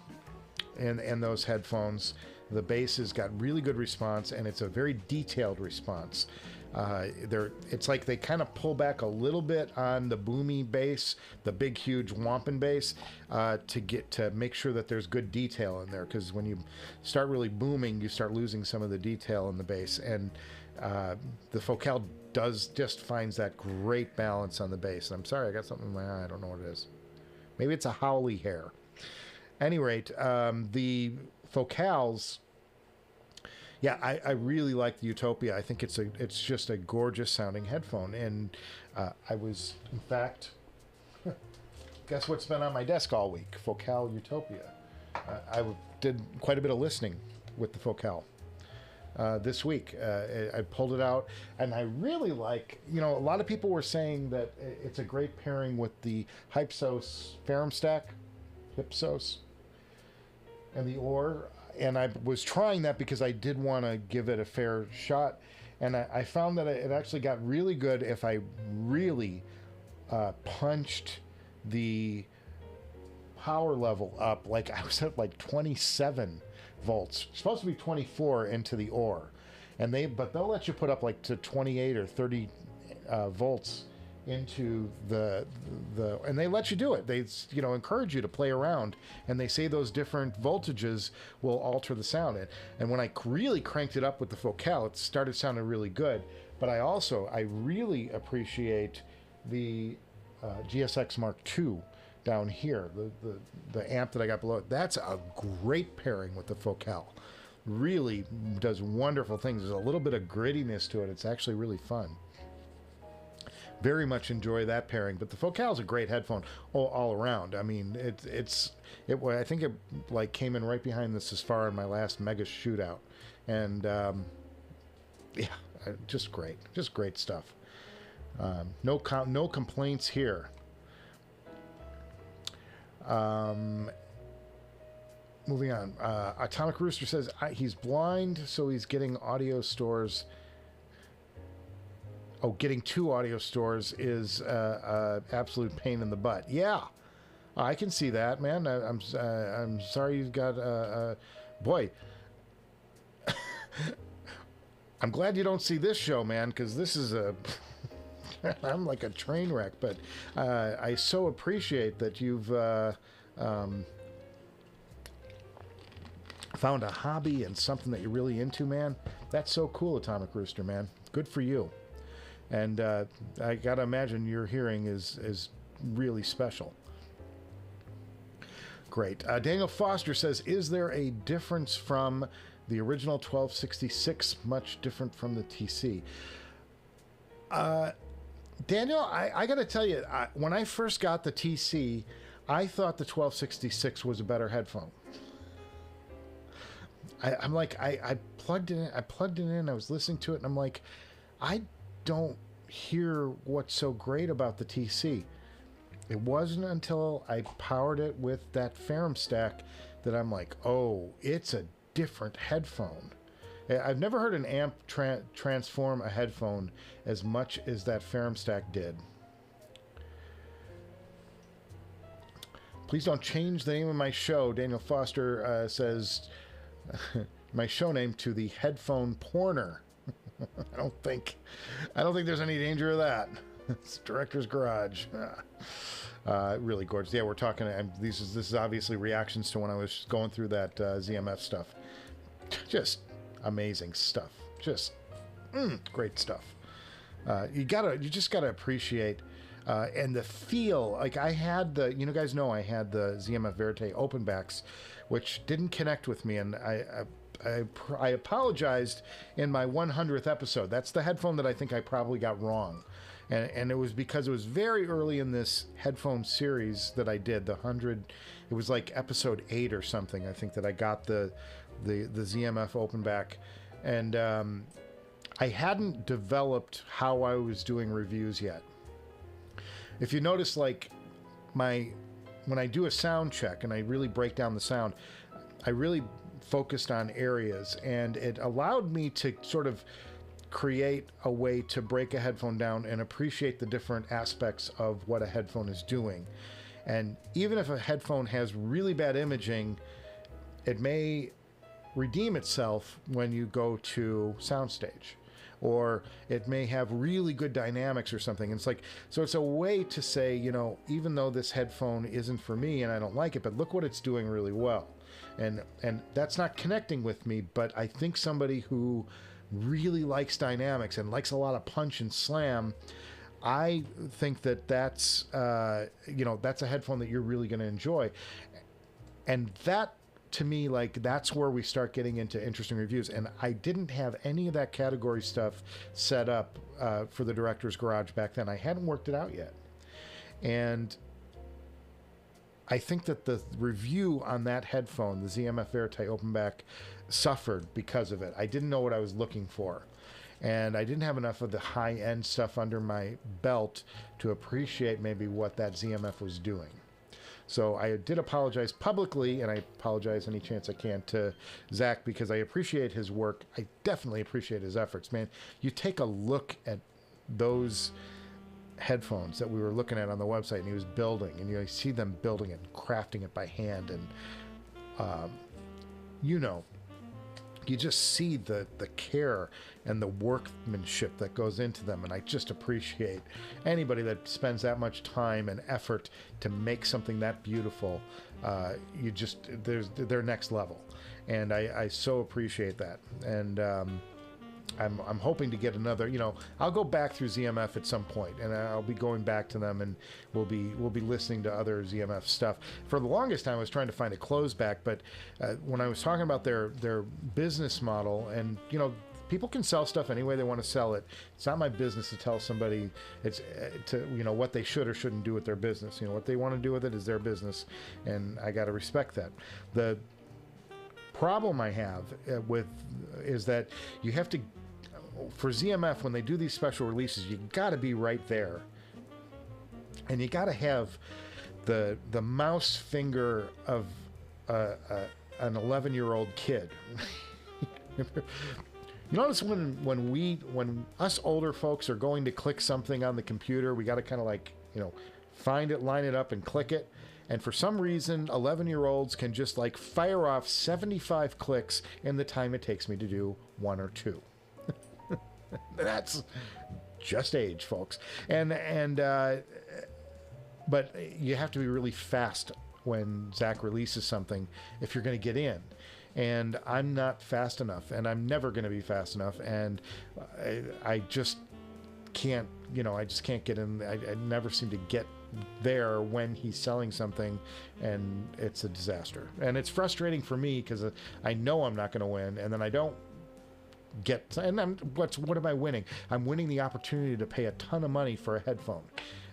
S1: in those headphones. The bass has got really good response, and it's a very detailed response. It's like they kind of pull back a little bit on the boomy bass, the big, huge whomping bass, to make sure that there's good detail in there. Because when you start really booming, you start losing some of the detail in the bass. And the Focal just finds that great balance on the bass. And I'm sorry, I got something in my eye. I don't know what it is. Maybe it's a howly hair. At any rate, the Focals. Yeah, I really like the Utopia. I think it's just a gorgeous sounding headphone. And I was, in fact, guess what's been on my desk all week? Focal Utopia. I did quite a bit of listening with the Focal this week. I pulled it out, and I really like, you know, a lot of people were saying that it's a great pairing with the Hypsos Ferrum Stack, Hypsos, and the Ore. And I was trying that because I did want to give it a fair shot. And I found that it actually got really good if I really punched the power level up. Like I was at like 27 volts. It's supposed to be 24 into the Ore. But they'll let you put up like to 28 or 30 volts into and they let you do it. They, you know, encourage you to play around, and they say those different voltages will alter the sound. And when I really cranked it up with the Focal, it started sounding really good. But I really appreciate the GSX Mark II down here, the amp that I got below it. That's a great pairing with the Focal. Really does wonderful things. There's a little bit of grittiness to it. It's actually really fun. Very much enjoy that pairing, but the Focal is a great headphone all around. I mean, I think it like came in right behind the Susvara in my last Mega Shootout, and yeah, just great stuff. No complaints here. Moving on. Atomic Rooster says he's blind, so he's getting audio stores. Oh, getting two audio stores is absolute pain in the butt. Yeah, I can see that, man. I'm sorry you've got boy. I'm glad you don't see this show, man, because this is I'm like a train wreck. But I so appreciate that you've found a hobby and something that you're really into, man. That's so cool, Atomic Rooster, man. Good for you. And I gotta imagine your hearing is really special. Great. Daniel Foster says, is there a difference from the original 1266, much different from the TC? Daniel, I gotta tell you, when I first got the TC, I thought the 1266 was a better headphone. I'm like, I plugged it in, I was listening to it, and I'm like, I don't hear what's so great about the TC. It wasn't until I powered it with that Ferrum Stack that I'm like, oh, it's a different headphone. I've never heard an amp transform a headphone as much as that Ferrum Stack did. Please don't change the name of my show. Daniel Foster says my show name to the Headphone Porner. I don't think there's any danger of that. It's Director's Garage. Really gorgeous. Yeah, we're talking. This is obviously reactions to when I was going through that ZMF stuff. Just amazing stuff. Just great stuff. You just gotta appreciate. And the feel, like I had you guys know I had the ZMF Verite open backs, which didn't connect with me, and I apologized in my 100th episode. That's the headphone that I think I probably got wrong, and it was because it was very early in this headphone series that I did the 100. It was like episode 8 or something, I think, that I got the ZMF open back, and I hadn't developed how I was doing reviews yet. If you notice, like when I do a sound check and I really break down the sound, I really focused on areas, and it allowed me to sort of create a way to break a headphone down and appreciate the different aspects of what a headphone is doing. And even if a headphone has really bad imaging, it may redeem itself when you go to soundstage, or it may have really good dynamics or something. And it's like, so it's a way to say, even though this headphone isn't for me and I don't like it, but look what it's doing really well. And that's not connecting with me, but I think somebody who really likes dynamics and likes a lot of punch and slam, I think that's that's a headphone that you're really going to enjoy. And that, to me, like, that's where we start getting into interesting reviews. And I didn't have any of that category stuff set up for the Director's Garage back then. I hadn't worked it out yet. And I think that the review on that headphone, the ZMF Verite Openback, suffered because of it. I didn't know what I was looking for. And I didn't have enough of the high-end stuff under my belt to appreciate maybe what that ZMF was doing. So I did apologize publicly, and I apologize any chance I can to Zach, because I appreciate his work. I definitely appreciate his efforts, man. You take a look at those headphones that we were looking at on the website, and he was building, and you see them building it and crafting it by hand, and you just see the care and the workmanship that goes into them. And I just appreciate anybody that spends that much time and effort to make something that beautiful. They're next level, and I so appreciate that. And I'm hoping to get another, I'll go back through ZMF at some point, and I'll be going back to them, and we'll be listening to other ZMF stuff. For the longest time, I was trying to find a closeback, but when I was talking about their business model, and people can sell stuff any way they want to sell it. It's not my business to tell somebody what they should or shouldn't do with their business. What they want to do with it is their business, and I got to respect that. The problem I have is that you have to, for ZMF, when they do these special releases, you got to be right there, and you got to have the mouse finger of an 11-year-old kid. You notice when us older folks are going to click something on the computer, we got to kind of find it, line it up, and click it. And for some reason, 11-year-olds can just fire off 75 clicks in the time it takes me to do 1 or 2. That's just age, folks. But you have to be really fast when Zach releases something if you're going to get in. And I'm not fast enough, and I'm never going to be fast enough. And I just can't, I just can't get in. I never seem to get there when he's selling something, and it's a disaster. And it's frustrating for me because I know I'm not going to win, and then I don't get, and what am I winning? I'm winning the opportunity to pay a ton of money for a headphone.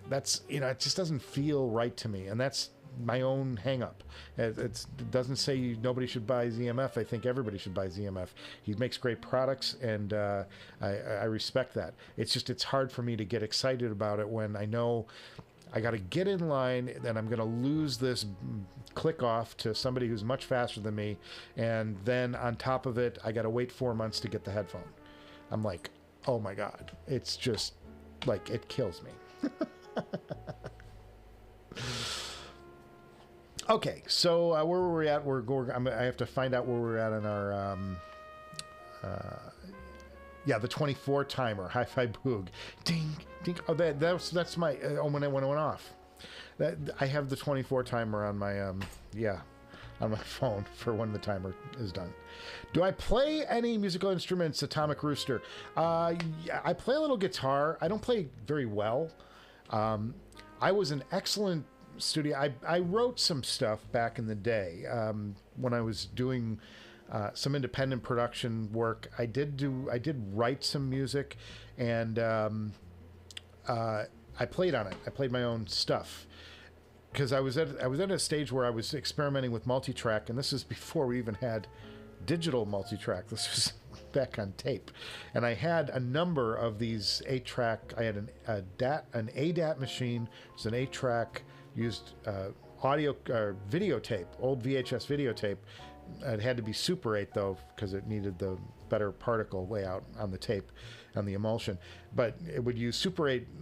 S1: That's, it just doesn't feel right to me, and that's my own hang-up. It doesn't say nobody should buy ZMF. I think everybody should buy ZMF. He makes great products, and I respect that. It's hard for me to get excited about it when I know I got to get in line, and I'm going to lose this click off to somebody who's much faster than me, and then on top of it, I got to wait 4 months to get the headphone. I'm like, oh my God. It's just, it kills me. Okay, so where were we at? We're going. I have to find out where we're at in our. Yeah, the 24 timer. Hi-Fi Boog. Ding, ding. Oh, that's my. When it went off. I have the 24 timer on my. Yeah, on my phone for when the timer is done. Do I play any musical instruments? Atomic Rooster. Yeah, I play a little guitar. I don't play very well. I was an excellent studio. I wrote some stuff back in the day when I was doing some independent production work. I did write some music, and I played on it. I played my own stuff because I was at a stage where I was experimenting with multi-track, and this is before we even had digital multi-track. This was back on tape, and I had a number of these 8-track. I had an ADAT machine. It's an 8-track. Used audio videotape, old VHS videotape. It had to be Super 8 though, because it needed the better particle layout on the tape, on the emulsion. But it would use Super 8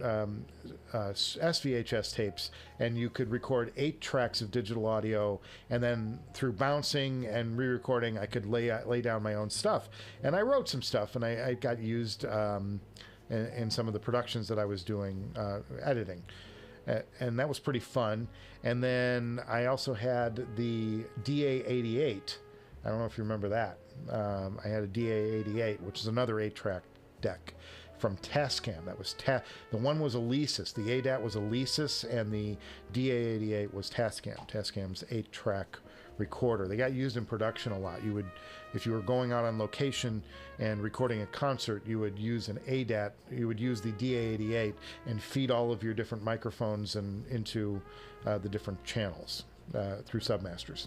S1: SVHS tapes, and you could record 8 tracks of digital audio, and then through bouncing and re-recording, I could lay down my own stuff. And I wrote some stuff, and I got used in some of the productions that I was doing editing. And that was pretty fun. And then I also had the DA88. I don't know if you remember that. I had a DA88, which is another 8-track deck from Tascam. That was the one was Alesis. The ADAT was Alesis, and the DA88 was Tascam. Tascam's 8-track recorder. They got used in production a lot. You would, if you were going out on location and recording a concert, you would use an ADAT. You would use the DA88 and feed all of your different microphones and into the different channels through submasters.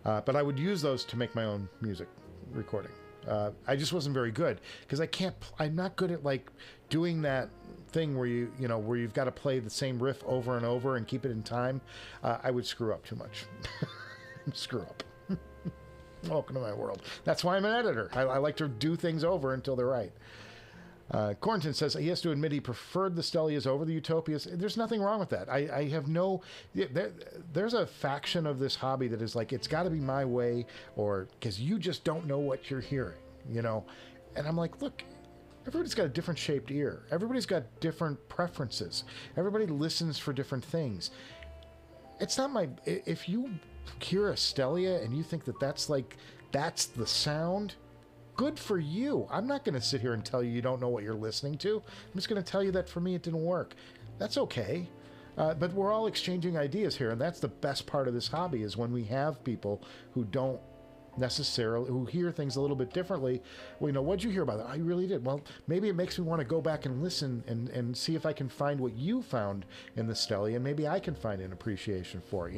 S1: But I would use those to make my own music recording. I just wasn't very good because I'm not good at like doing that thing where where you've got to play the same riff over and over and keep it in time. I would screw up too much. Screw up. Welcome to my world. That's why I'm an editor. I like to do things over until they're right. Cornton says he has to admit he preferred the Stellias over the Utopias. There's nothing wrong with that. I have no... There's a faction of this hobby that is like, it's got to be my way, or because you just don't know what you're hearing, And I'm like, look, everybody's got a different shaped ear. Everybody's got different preferences. Everybody listens for different things. It's not my... If you hear a Stellia and you think that that's the sound... Good for you. I'm not going to sit here and tell you don't know what you're listening to. I'm just going to tell you that for me it didn't work. That's okay. But we're all exchanging ideas here, and that's the best part of this hobby is when we have people who don't necessarily, who hear things a little bit differently. Well, what'd you hear about that? I really did. Well, maybe it makes me want to go back and listen and see if I can find what you found in the Stellia, and maybe I can find an appreciation for it,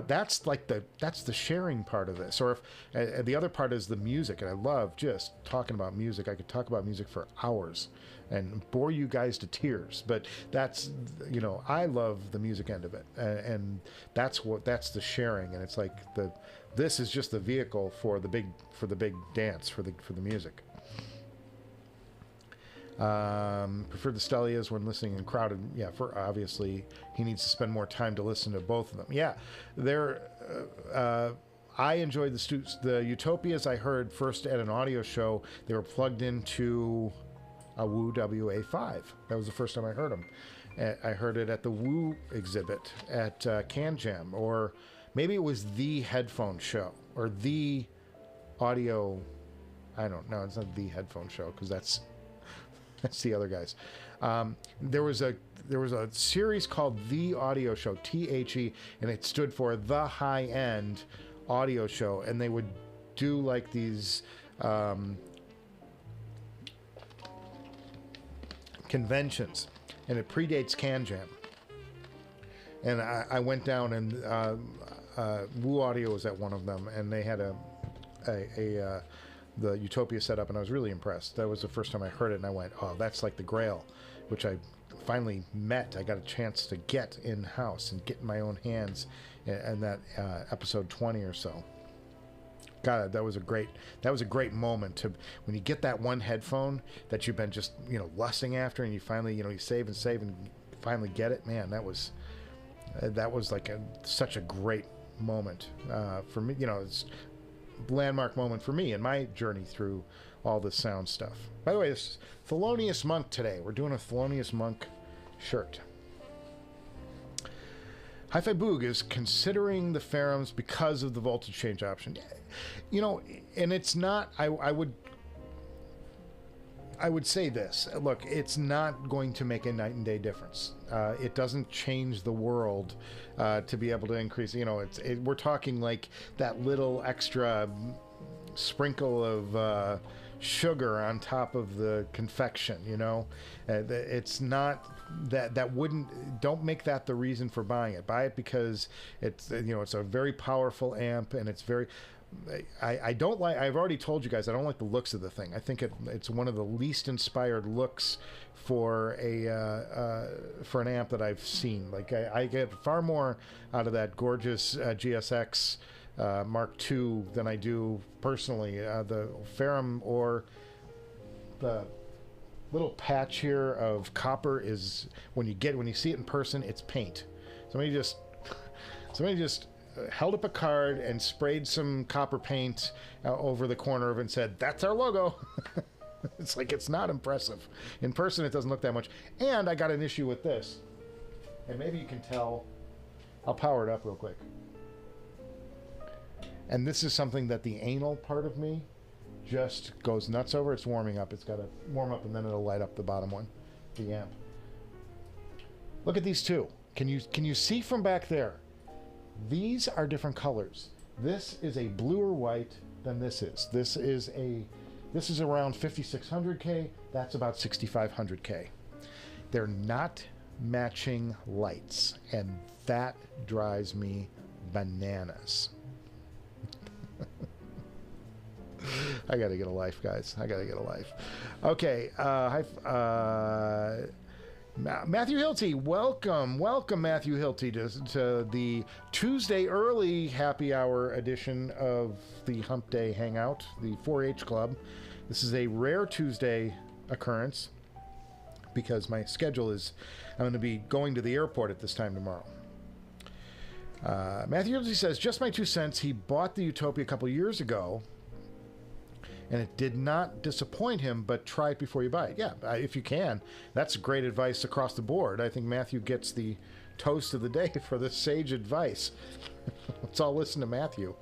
S1: That's the sharing part of this. Or if the other part is the music, and I love just talking about music. I could talk about music for hours and bore you guys to tears. But that's I love the music end of it, and that's the sharing. And it's like this is just the vehicle for the big dance for the music. Prefer the Stellias when listening in crowded. Yeah, for obviously he needs to spend more time to listen to both of them. Yeah, I enjoyed the Utopias. I heard first at an audio show. They were plugged into a Woo WA5. That was the first time I heard them. I heard it at the Woo exhibit at Can Jam, or maybe it was the Headphone show or the audio. I don't know. It's not the Headphone show because that's the other guys. There was a series called The Audio Show, THE, and it stood for The High End Audio Show, and they would do like these conventions, and it predates Can Jam. And I went down, and Woo Audio was at one of them, and they had the Utopia setup, and I was really impressed. That was the first time I heard it, and I went, oh, that's like the Grail, which I finally I got a chance to get in-house and get in my own hands in that episode 20 or so. God, that was a great moment when you get that one headphone that you've been just, lusting after, and you finally, you save and finally get it. Man, that was that was like such a great moment for me. You know, it's a landmark moment for me in my journey through all this sound stuff. By the way, this Thelonious Monk today. We're doing a Thelonious Monk shirt. Hi-Fi Boog is considering the Ferrums because of the voltage change option. You know, and it's not, I would say this. Look, it's not going to make a night and day difference. It doesn't change the world to be able to increase. You know, we're talking like that little extra sprinkle of sugar on top of the confection. You know, it's not that wouldn't. Don't make that the reason for buying it. Buy it because it's, you know, it's a very powerful amp, and it's very. I don't like. I've already told you guys I don't like the looks of the thing. I think it's one of the least inspired looks for an amp that I've seen. Like I get far more out of that gorgeous GSX Mark II than I do personally. The Ferrum or the little patch here of copper is when you see it in person, it's paint. Somebody just held up a card and sprayed some copper paint over the corner of it and said, "That's our logo." It's like, it's not impressive. In person, it doesn't look that much. And I got an issue with this. And maybe you can tell. I'll power it up real quick. And this is something that the anal part of me just goes nuts over. It's warming up. It's got to warm up, and then it'll light up the bottom one, the amp. Look at these two. Can you see from back there? These are different colors. This is a bluer white than this is. This is around 5600K. That's about 6500K. They're not matching lights, and that drives me bananas. I gotta get a life, guys. I gotta get a life. Okay. Matthew Hilty, welcome Matthew Hilty to the Tuesday early happy hour edition of the Humpday Hangout, the 4-H Club. This is a rare Tuesday occurrence because my schedule is, I'm going to be going to the airport at this time tomorrow. Matthew Hilty says, just my 2 cents. He bought the Utopia a couple years ago, and it did not disappoint him, but try it before you buy it. Yeah, if you can. That's great advice across the board. I think Matthew gets the toast of the day for this sage advice. Let's all listen to Matthew.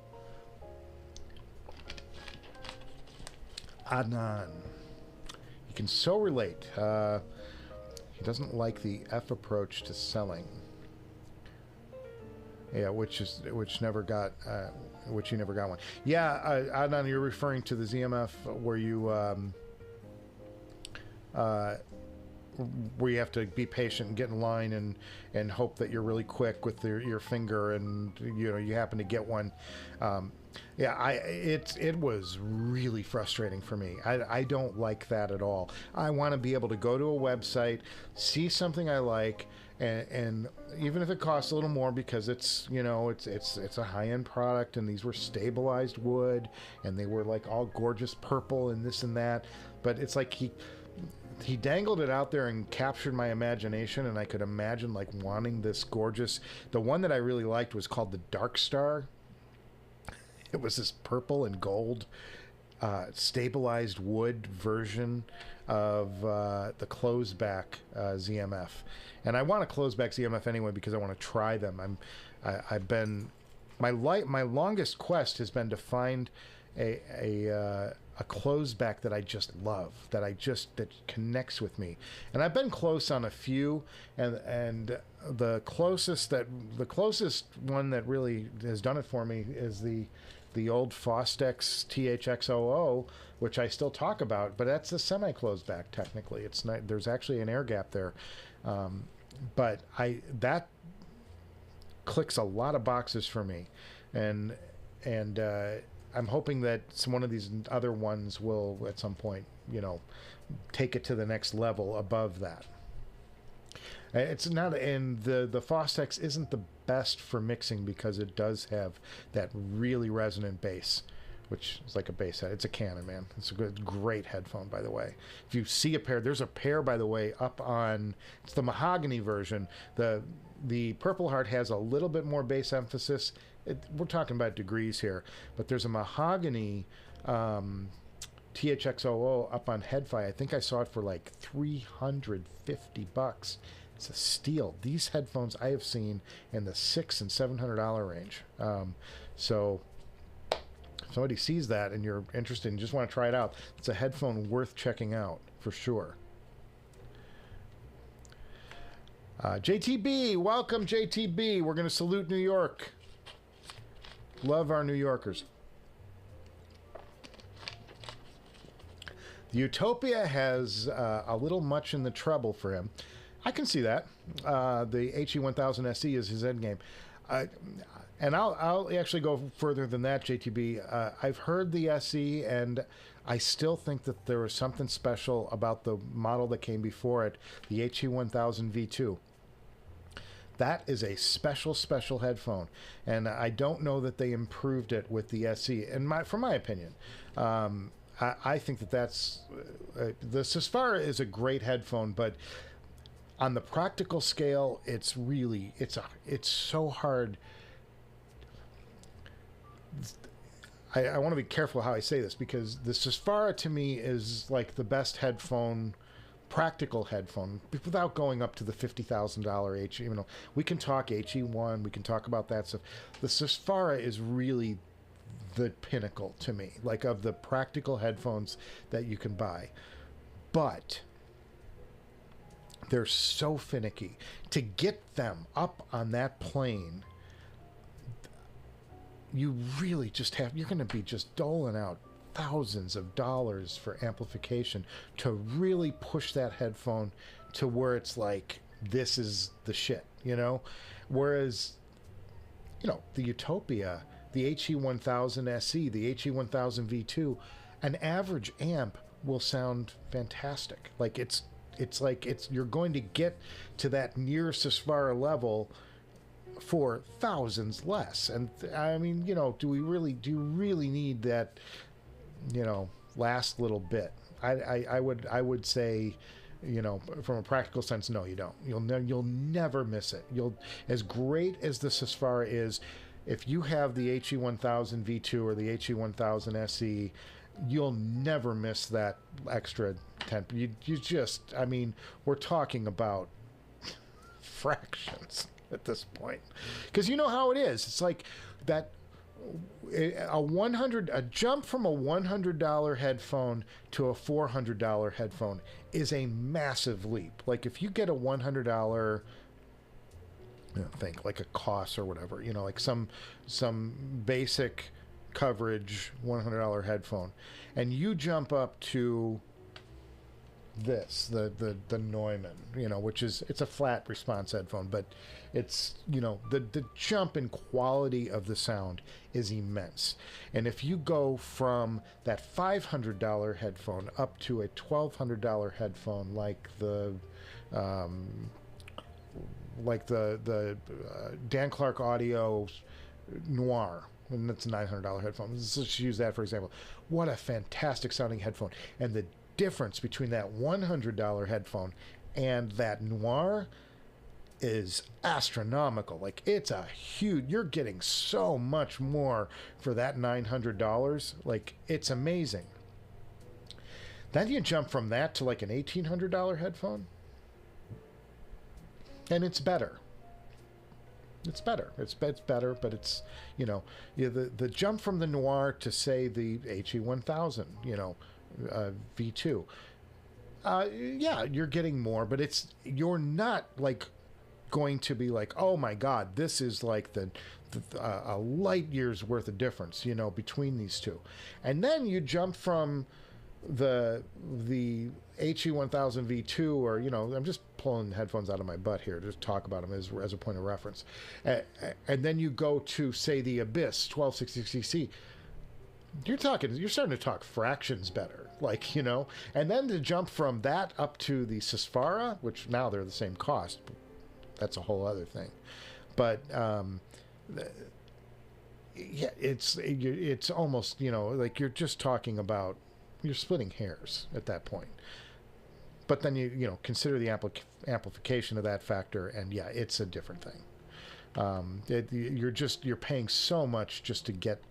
S1: Adnan. He can so relate. He doesn't like the F approach to selling. Yeah, which he never got one. Yeah, Adnan, you're referring to the ZMF where you have to be patient and get in line and hope that you're really quick with your finger, and you happen to get one. Yeah, it was really frustrating for me. I don't like that at all. I want to be able to go to a website, see something I like, and even if it costs a little more, because it's a high-end product, and these were stabilized wood, and they were like all gorgeous purple and this and that, but it's like he dangled it out there and captured my imagination, and I could imagine like wanting this gorgeous. The one that I really liked was called the Dark Star. It was this purple and gold stabilized wood version of the closed back ZMF, and I want a closed back ZMF anyway because I want to try them. I've been my longest quest has been to find a closed back that I just love, that connects with me, and I've been close on a few, and the closest one that really has done it for me is the old Fostex THX00, which I still talk about, but that's a semi-closed back technically. It's not, there's actually an air gap there, but that clicks a lot of boxes for me, and I'm hoping that one of these other ones will at some point, take it to the next level above that. It's not, and the Fostex isn't the best for mixing because it does have that really resonant bass, which is like a bass head. It's a Canon, man. It's a great headphone, by the way. If you see a pair, there's a pair, by the way, up on, it's the mahogany version. The The Purple Heart has a little bit more bass emphasis. We're talking about degrees here, but there's a mahogany THX00 up on Headphone. I think I saw it for like $350. It's a steal. These headphones I have seen in the $600 and $700 range. So if somebody sees that and you're interested and just want to try it out, it's a headphone worth checking out for sure. JTB, welcome JTB. We're going to salute New York. Love our New Yorkers. The Utopia has a little much in the treble for him. I can see that. The HE1000 SE is his endgame. And I'll actually go further than that, JTB. I've heard the SE, and I still think that there was something special about the model that came before it, the HE1000 V2. That is a special, special headphone, and I don't know that they improved it with the SE. And from my opinion, I think that's the Susvara is a great headphone, but on the practical scale, it's really it's so hard. I want to be careful how I say this, because the Susvara to me is like the best headphone, practical headphone, without going up to the $50,000 HE. You know, we can talk HE1, we can talk about that stuff. The Susvara is really the pinnacle to me, like of the practical headphones that you can buy. But they're so finicky. To get them up on that plane, you really just have, you're going to be just doling out thousands of dollars for amplification to really push that headphone to where it's like, this is the shit, you know? Whereas, you know, the Utopia, the HE1000 SE, the HE1000 V2, an average amp will sound fantastic. Like you're going to get to that near Susvara level for thousands less. And I mean, you know, do you really need that, you know, last little bit? I would say, you know, from a practical sense, no, you don't. You'll never miss it. As great as the Susvara is, if you have the HE1000 V2 or the HE1000 SE, you'll never miss that extra 10. You just, I mean, we're talking about fractions at this point, because you know how it is. It's like that a jump from a $100 headphone to a $400 headphone is a massive leap. Like if you get a $100, you know, think like a COS or whatever, you know, like some basic coverage $100 headphone, and you jump up to this, the Neumann, you know, which is, it's a flat response headphone, but it's, you know, the jump in quality of the sound is immense. And if you go from that $500 headphone up to a $1,200 headphone, like the Dan Clark Audio Noir, and that's a $900 headphone. Let's just use that for example. What a fantastic sounding headphone. And the difference between that $100 headphone and that Noir is astronomical. Like, it's a huge, you're getting so much more for that $900. Like, it's amazing. Then you jump from that to like an $1,800 headphone, and it's better. It's better. It's better, but it's, you know, the jump from the Noir to, say, the HE1000, you know, V2. Yeah, you're getting more, but you're not like going to be like, oh my God, this is like a light years worth of difference, you know, between these two. And then you jump from the HE1000 V2, or, you know, I'm just pulling headphones out of my butt here to talk about them as a point of reference. And then you go to, say, the Abyss 1260cc. You're starting to talk fractions better, like, you know. And then to jump from that up to the Susvara, which now they're the same cost, but that's a whole other thing. But yeah, it's almost, you know, like you're just talking about, you're splitting hairs at that point. But then you know, consider the amplification of that factor, and yeah, it's a different thing. You're paying so much just to get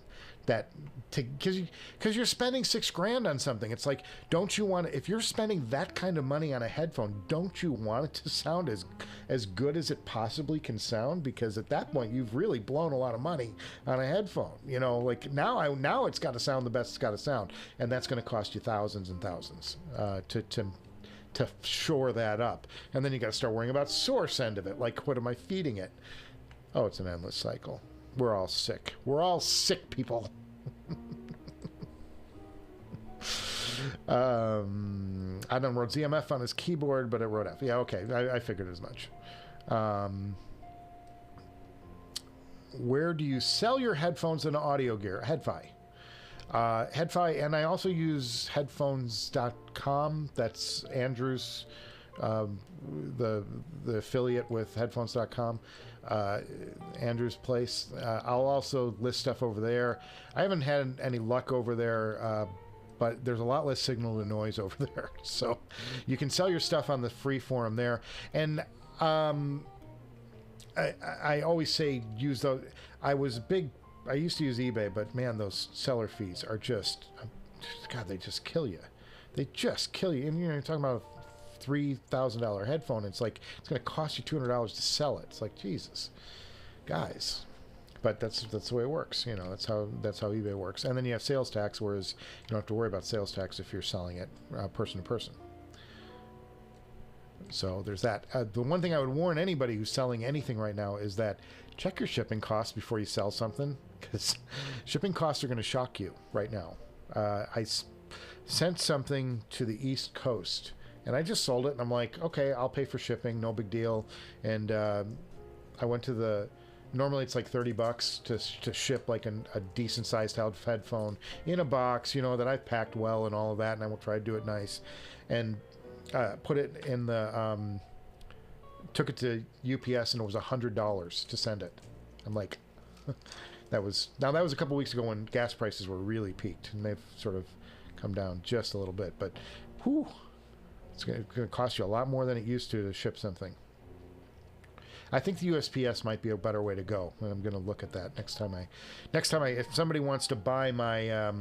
S1: that, because you're spending $6,000 on something. It's like, don't you want to, if you're spending that kind of money on a headphone, don't you want it to sound as good as it possibly can sound? Because at that point you've really blown a lot of money on a headphone. You know, like now it's got to sound the best it's got to sound, and that's going to cost you thousands and thousands to shore that up. And then you got to start worrying about source end of it, like, what am I feeding it? Oh, it's an endless cycle. We're all sick. We're all sick people. Adam wrote ZMF on his keyboard, but it wrote F. Yeah, okay. I figured as much. Where do you sell your headphones and audio gear? Headfi. Headfi, and I also use headphones.com. That's Andrew's, the affiliate with headphones.com. Andrew's place. I'll also list stuff over there. I haven't had any luck over there, but there's a lot less signal to noise over there. So you can sell your stuff on the free forum there. And I always say use those. I used to use eBay, but man, those seller fees are just, God, they just kill you. They just kill you. And you're talking about $3,000 headphone. It's like, it's going to cost you $200 to sell it. It's like, Jesus, guys. But that's the way it works. You know, that's how eBay works. And then you have sales tax, whereas you don't have to worry about sales tax if you're selling it person to person. So there's that. The one thing I would warn anybody who's selling anything right now is that check your shipping costs before you sell something, because shipping costs are going to shock you right now. I sent something to the East Coast, and I just sold it, and I'm like, okay, I'll pay for shipping, no big deal. And I went to normally it's like $30 to ship like a decent sized headphone in a box, you know, that I've packed well and all of that, and I will try to do it nice. And put it in the, took it to UPS, and it was $100 to send it. I'm like, that was a couple weeks ago when gas prices were really peaked, and they've sort of come down just a little bit, but whew, it's going to cost you a lot more than it used to ship something. I think the USPS might be a better way to go, and I'm going to look at that next time if somebody wants to buy my,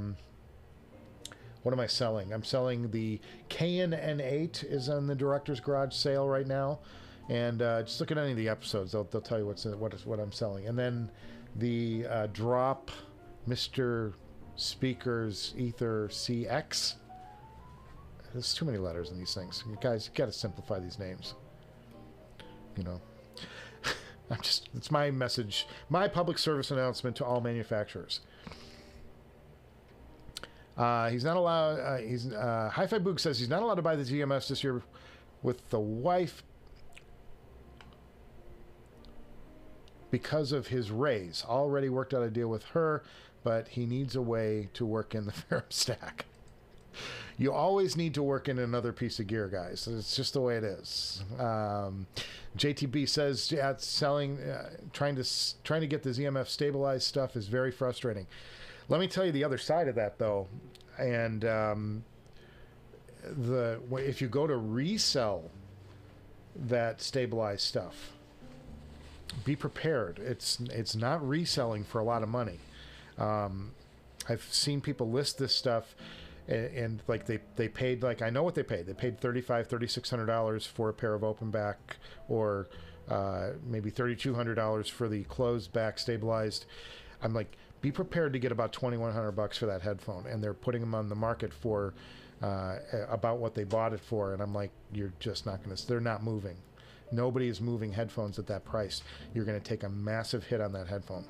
S1: what am I selling? I'm selling the Cayin N8 is on the Director's Garage sale right now, and just look at any of the episodes. They'll tell you what I'm selling. And then the Drop Mr. Speakers Ether CX. There's too many letters in these things. You guys got to simplify these names. You know, it's my message, my public service announcement to all manufacturers. He's not allowed. Hi-Fi Boog says he's not allowed to buy the ZMFs this year with the wife because of his raise. Already worked out a deal with her, but he needs a way to work in the Ferrum stack. You always need to work in another piece of gear, guys. It's just the way it is. JTB says, yeah, selling, trying to get the ZMF stabilized stuff is very frustrating. Let me tell you the other side of that, though. And if you go to resell that stabilized stuff, be prepared. It's not reselling for a lot of money. I've seen people list this stuff, and like they paid, like, I know what they paid. They paid $3,600 for a pair of open back, or maybe $3,200 for the closed back stabilized. I'm like, be prepared to get about $2,100 for that headphone, and they're putting them on the market for about what they bought it for. And I'm like, you're just not going to. They're not moving. Nobody is moving headphones at that price. You're going to take a massive hit on that headphone.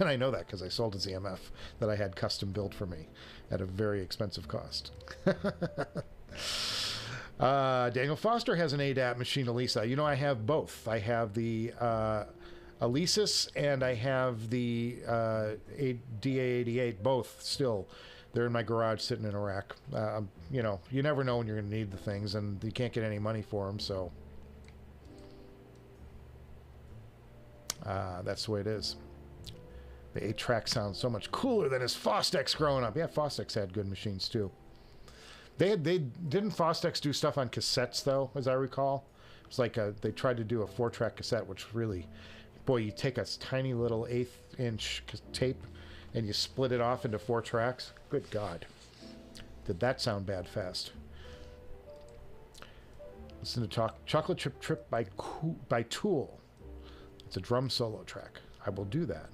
S1: And I know that because I sold a ZMF that I had custom built for me at a very expensive cost. Daniel Foster has an ADAT machine, Elisa. You know, I have both. I have the Alesis, and I have the DA88, both still. They're in my garage sitting in a rack. You know, you never know when you're going to need the things, and you can't get any money for them, so that's the way it is. The 8-track sounds so much cooler than his Fostex growing up. Yeah, Fostex had good machines too. They didn't Fostex do stuff on cassettes though, as I recall. It's like they tried to do a 4-track cassette, which really, boy, you take a tiny little 1/8-inch tape and you split it off into 4 tracks. Good God, did that sound bad fast? Listen to Chocolate Chip Trip by Tool. It's a drum solo track. I will do that.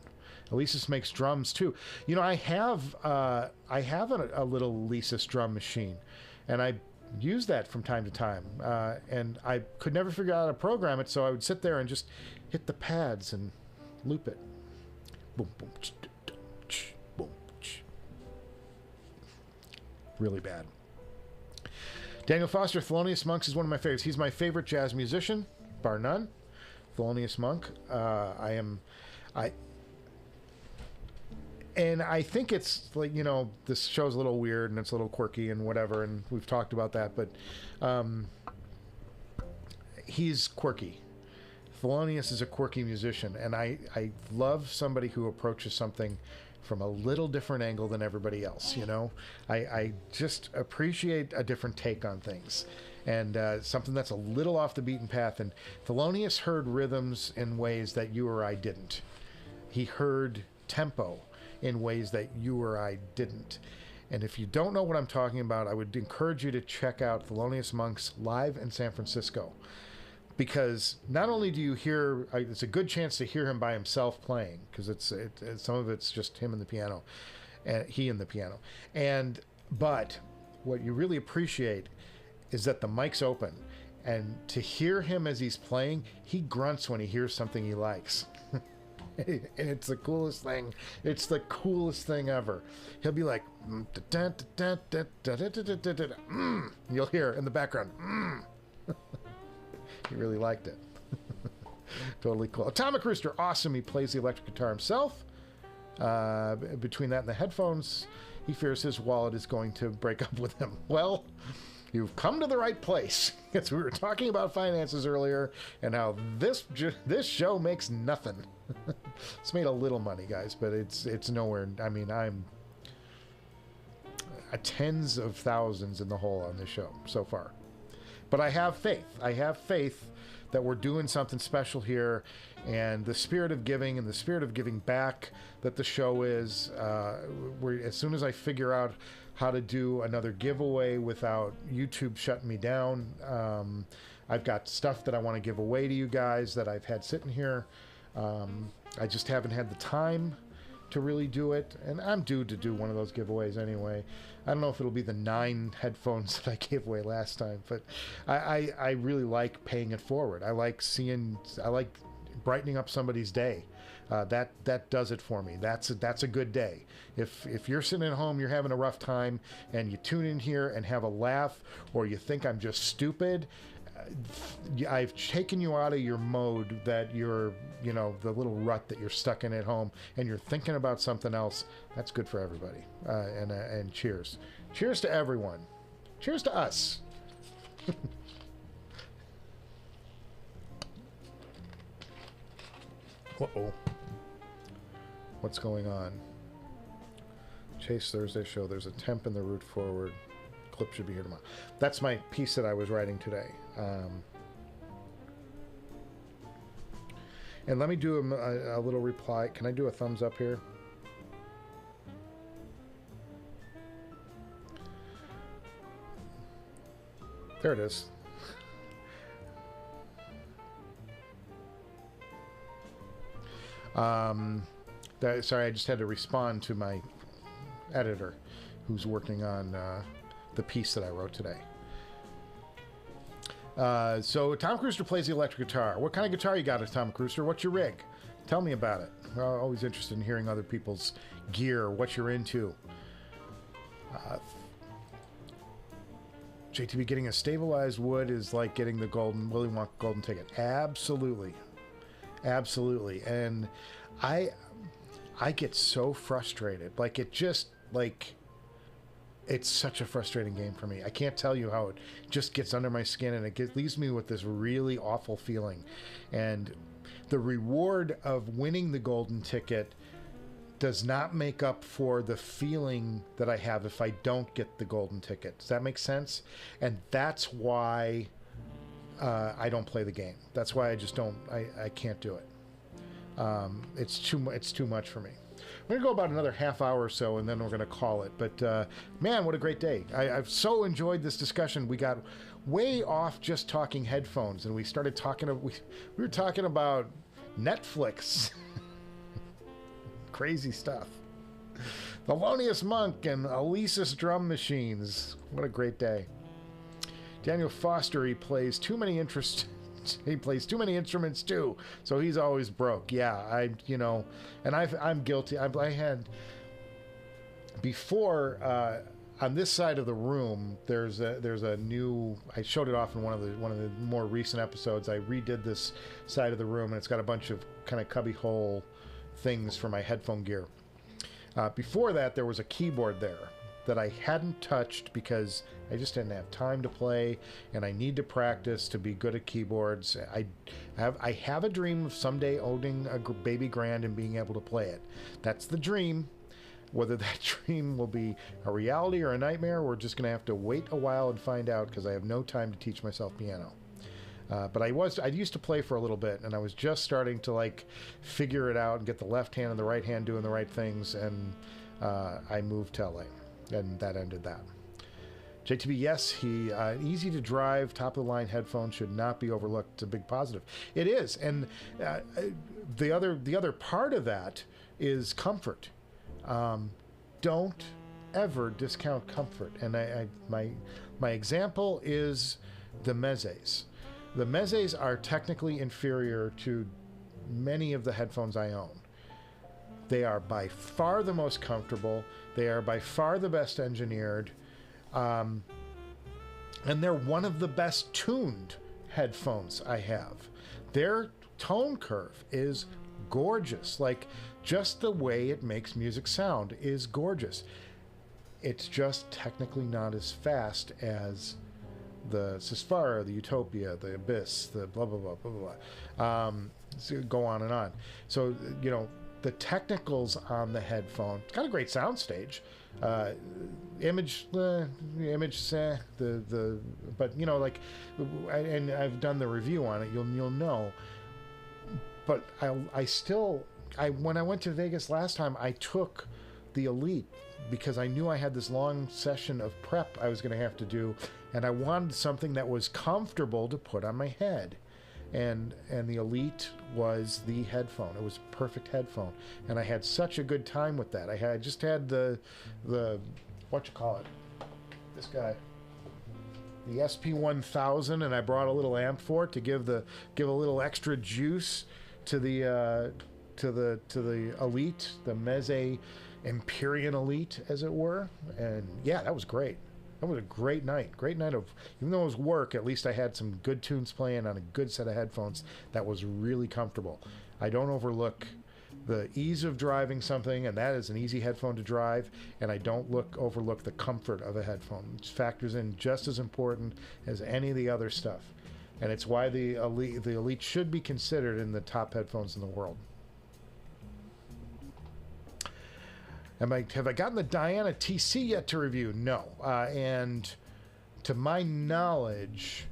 S1: Alesis makes drums too. You know, I have a little Alesis drum machine, and I use that from time to time. And I could never figure out how to program it, so I would sit there and just hit the pads and loop it. Boom, boom, boom. Really bad. Daniel Foster, Thelonious Monk is one of my favorites. He's my favorite jazz musician, bar none. Thelonious Monk. And I think it's like, you know, this show's a little weird and it's a little quirky and whatever, and we've talked about that, but he's quirky. Thelonious is a quirky musician, and I love somebody who approaches something from a little different angle than everybody else, you know? I just appreciate a different take on things, and something that's a little off the beaten path. And Thelonious heard rhythms in ways that you or I didn't. He heard tempo in ways that you or I didn't. And if you don't know what I'm talking about, I would encourage you to check out Thelonious Monk's live in San Francisco, because not only do you hear, it's a good chance to hear him by himself playing, because some of it's just him and the piano, and he and the piano, but what you really appreciate is that the mic's open, and to hear him as he's playing, he grunts when he hears something he likes. And it's the coolest thing. It's the coolest thing ever. He'll be like, you'll hear in the background, He really liked it. Totally cool. Atomic Rooster, awesome. He plays the electric guitar himself. Between that and the headphones, he fears his wallet is going to break up with him. Well, you've come to the right place, because we were talking about finances earlier and how this show makes nothing. It's made a little money, guys, but it's nowhere. I mean, I'm tens of thousands in the hole on this show so far. But I have faith. I have faith that we're doing something special here, and the spirit of giving and the spirit of giving back that the show is. As soon as I figure out how to do another giveaway without YouTube shutting me down, I've got stuff that I want to give away to you guys that I've had sitting here. I just haven't had the time to really do it, and I'm due to do one of those giveaways anyway. I don't know if it'll be the 9 headphones that I gave away last time, but I really like paying it forward. I like brightening up somebody's day. That does it for me. That's a good day. If you're sitting at home, you're having a rough time, and you tune in here and have a laugh, or you think I'm just stupid, I've taken you out of your mode that you're, you know, the little rut that you're stuck in at home, and you're thinking about something else. That's good for everybody. And cheers. Cheers to everyone. Cheers to us. Uh-oh. What's going on? Chase Thursday show. There's a temp in the route forward. Clip should be here tomorrow. That's my piece that I was writing today. And let me do a little reply. Can I do a thumbs up here? There it is. Sorry, I just had to respond to my editor who's working on the piece that I wrote today. So Tom Cruiser plays the electric guitar. What kind of guitar you got, Tom Cruiser? What's your rig? Tell me about it. I'm always interested in hearing other people's gear, what you're into. JTB, getting a stabilized wood is like getting the Willy Wonka golden ticket. Absolutely. Absolutely. And I get so frustrated. Like, it just, like, it's such a frustrating game for me. I can't tell you how it just gets under my skin, and it leaves me with this really awful feeling. And the reward of winning the golden ticket does not make up for the feeling that I have if I don't get the golden ticket. Does that make sense? And that's why I don't play the game. That's why I just don't. I can't do it. It's too much for me. We're gonna go about another half hour or so, and then we're gonna call it. But man, what a great day! I've so enjoyed this discussion. We got way off just talking headphones, and we started talking. We were talking about Netflix. Crazy stuff. Thelonious Monk and Alesis drum machines. What a great day. Daniel Foster, he plays too many instruments too, so he's always broke. Yeah, and I'm guilty. I had before on this side of the room. There's a new. I showed it off in one of the more recent episodes. I redid this side of the room, and it's got a bunch of kind of cubby hole things for my headphone gear. Before that, there was a keyboard there that I hadn't touched because I just didn't have time to play, and I need to practice to be good at keyboards. I have a dream of someday owning a baby grand and being able to play it. That's the dream. Whether that dream will be a reality or a nightmare, we're just going to have to wait a while and find out, because I have no time to teach myself piano. But I used to play for a little bit, and I was just starting to like figure it out and get the left hand and the right hand doing the right things, and I moved to LA, and that ended that. JTB, yes, easy to drive, top of the line headphones should not be overlooked. It's a big positive. It is, and the other part of that is comfort. Don't ever discount comfort, and my example is the Mezes. The Mezes are technically inferior to many of the headphones I own. They are by far the most comfortable. They are by far the best engineered. And they're one of the best tuned headphones I have. Their tone curve is gorgeous. Like, just the way it makes music sound is gorgeous. It's just technically not as fast as the Susvara, the Utopia, the Abyss, the blah, blah, blah, blah, blah. So go on and on. So, the technicals on the headphone, it's got a great soundstage. But and I've done the review on it, you'll know. But when I went to Vegas last time, I took the Elite because I knew I had this long session of prep I was going to have to do, and I wanted something that was comfortable to put on my head. And the Elite was the headphone. It was a perfect headphone, and I had such a good time with that. I just had the this guy, the SP1000, and I brought a little amp for it to give a little extra juice to the Elite, the Meze Empyrean Elite, as it were. And yeah, that was great. That was a great night. Great night of, even though it was work, at least I had some good tunes playing on a good set of headphones that was really comfortable. I don't overlook the ease of driving something, and that is an easy headphone to drive, and I don't overlook the comfort of a headphone. It factors in just as important as any of the other stuff. And it's why the Elite should be considered in the top headphones in the world. Have I gotten the Diana TC yet to review? No. And to my knowledge,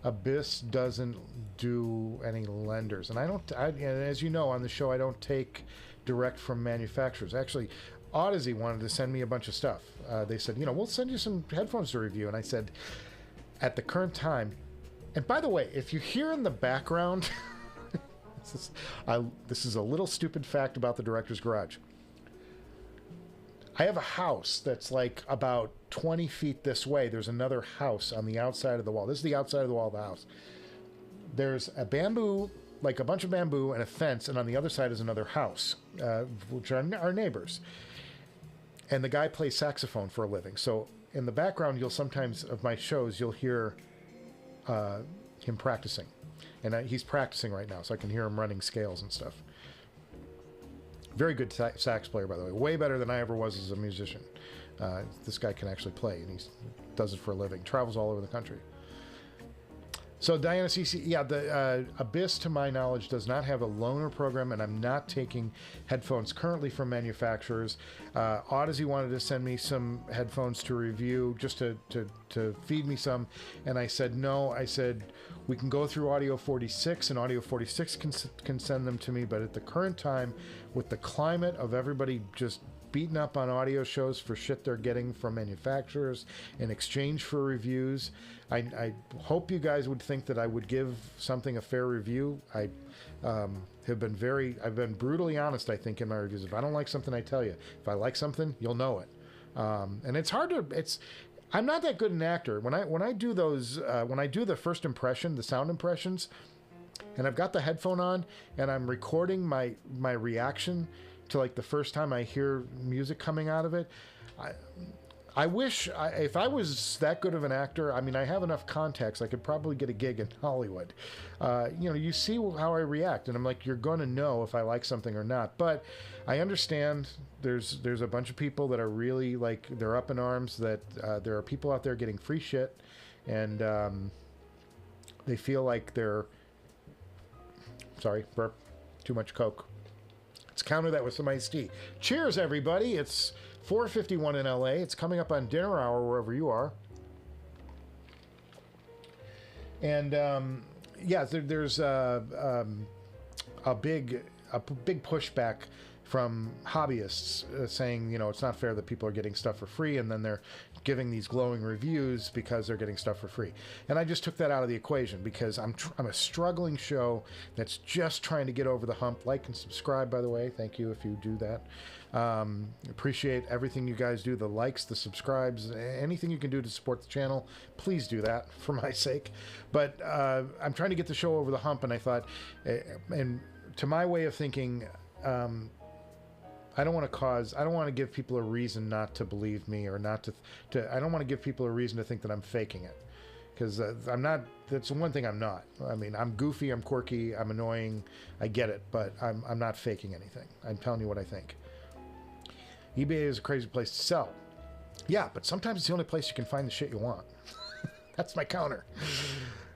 S1: Abyss doesn't do any lenders. And and as you know, on the show, I don't take direct from manufacturers. Actually, Audeze wanted to send me a bunch of stuff. They said, we'll send you some headphones to review. And I said, at the current time, and by the way, if you hear in the background, this is a little stupid fact about the Director's Garage. I have a house that's like about 20 feet this way. There's another house on the outside of the wall. This is the outside of the wall of the house. There's a bamboo, like a bunch of bamboo and a fence, and on the other side is another house, which are our neighbors. And the guy plays saxophone for a living. So in the background, sometimes of my shows, you'll hear him practicing. And he's practicing right now, so I can hear him running scales and stuff. Very good sax player, by the way. Way better than I ever was as a musician. This guy can actually play, and he does it for a living. Travels all over the country. So Diana CC, yeah, the Abyss, to my knowledge, does not have a loaner program, and I'm not taking headphones currently from manufacturers. Audeze wanted to send me some headphones to review, just to feed me some, and I said no. I said we can go through Audio 46, and Audio 46 can send them to me, but at the current time, with the climate of everybody just beating up on audio shows for shit they're getting from manufacturers in exchange for reviews, I hope you guys would think that I would give something a fair review. I have been I've been brutally honest, I think, in my reviews. If I don't like something, I tell you. If I like something, you'll know it. And it's hard to, I'm not that good an actor. When I do those, when I do the first impression, the sound impressions, and I've got the headphone on and I'm recording my reaction to like the first time I hear music coming out of it, I wish if I was that good of an actor, I mean, I have enough contacts, I could probably get a gig in Hollywood. You know, you see how I react, and I'm like, you're going to know if I like something or not. But I understand there's a bunch of people that are really like, they're up in arms that there are people out there getting free shit, and they feel like they're, sorry, burp, too much Coke. Let's counter that with some iced tea. Cheers, everybody. It's 4:51 in LA. It's coming up on dinner hour wherever you are. And yeah, there's a big pushback from hobbyists saying, you know, it's not fair that people are getting stuff for free, and then they're giving these glowing reviews because they're getting stuff for free. And I just took that out of the equation because I'm a struggling show that's just trying to get over the hump. Like and subscribe, by the way. Thank you if you do that. Appreciate everything you guys do, the likes, the subscribes, anything you can do to support the channel. Please do that for my sake. But I'm trying to get the show over the hump, and I thought, and to my way of thinking, I don't want to give people a reason not to believe me, or not to I don't want to give people a reason to think that I'm faking it, because I'm not. That's one thing I'm not. I mean, I'm goofy, I'm quirky, I'm annoying, I get it, but I'm not faking anything. I'm telling you what I think. eBay is a crazy place to sell. Yeah, but sometimes it's the only place you can find the shit you want. That's my counter.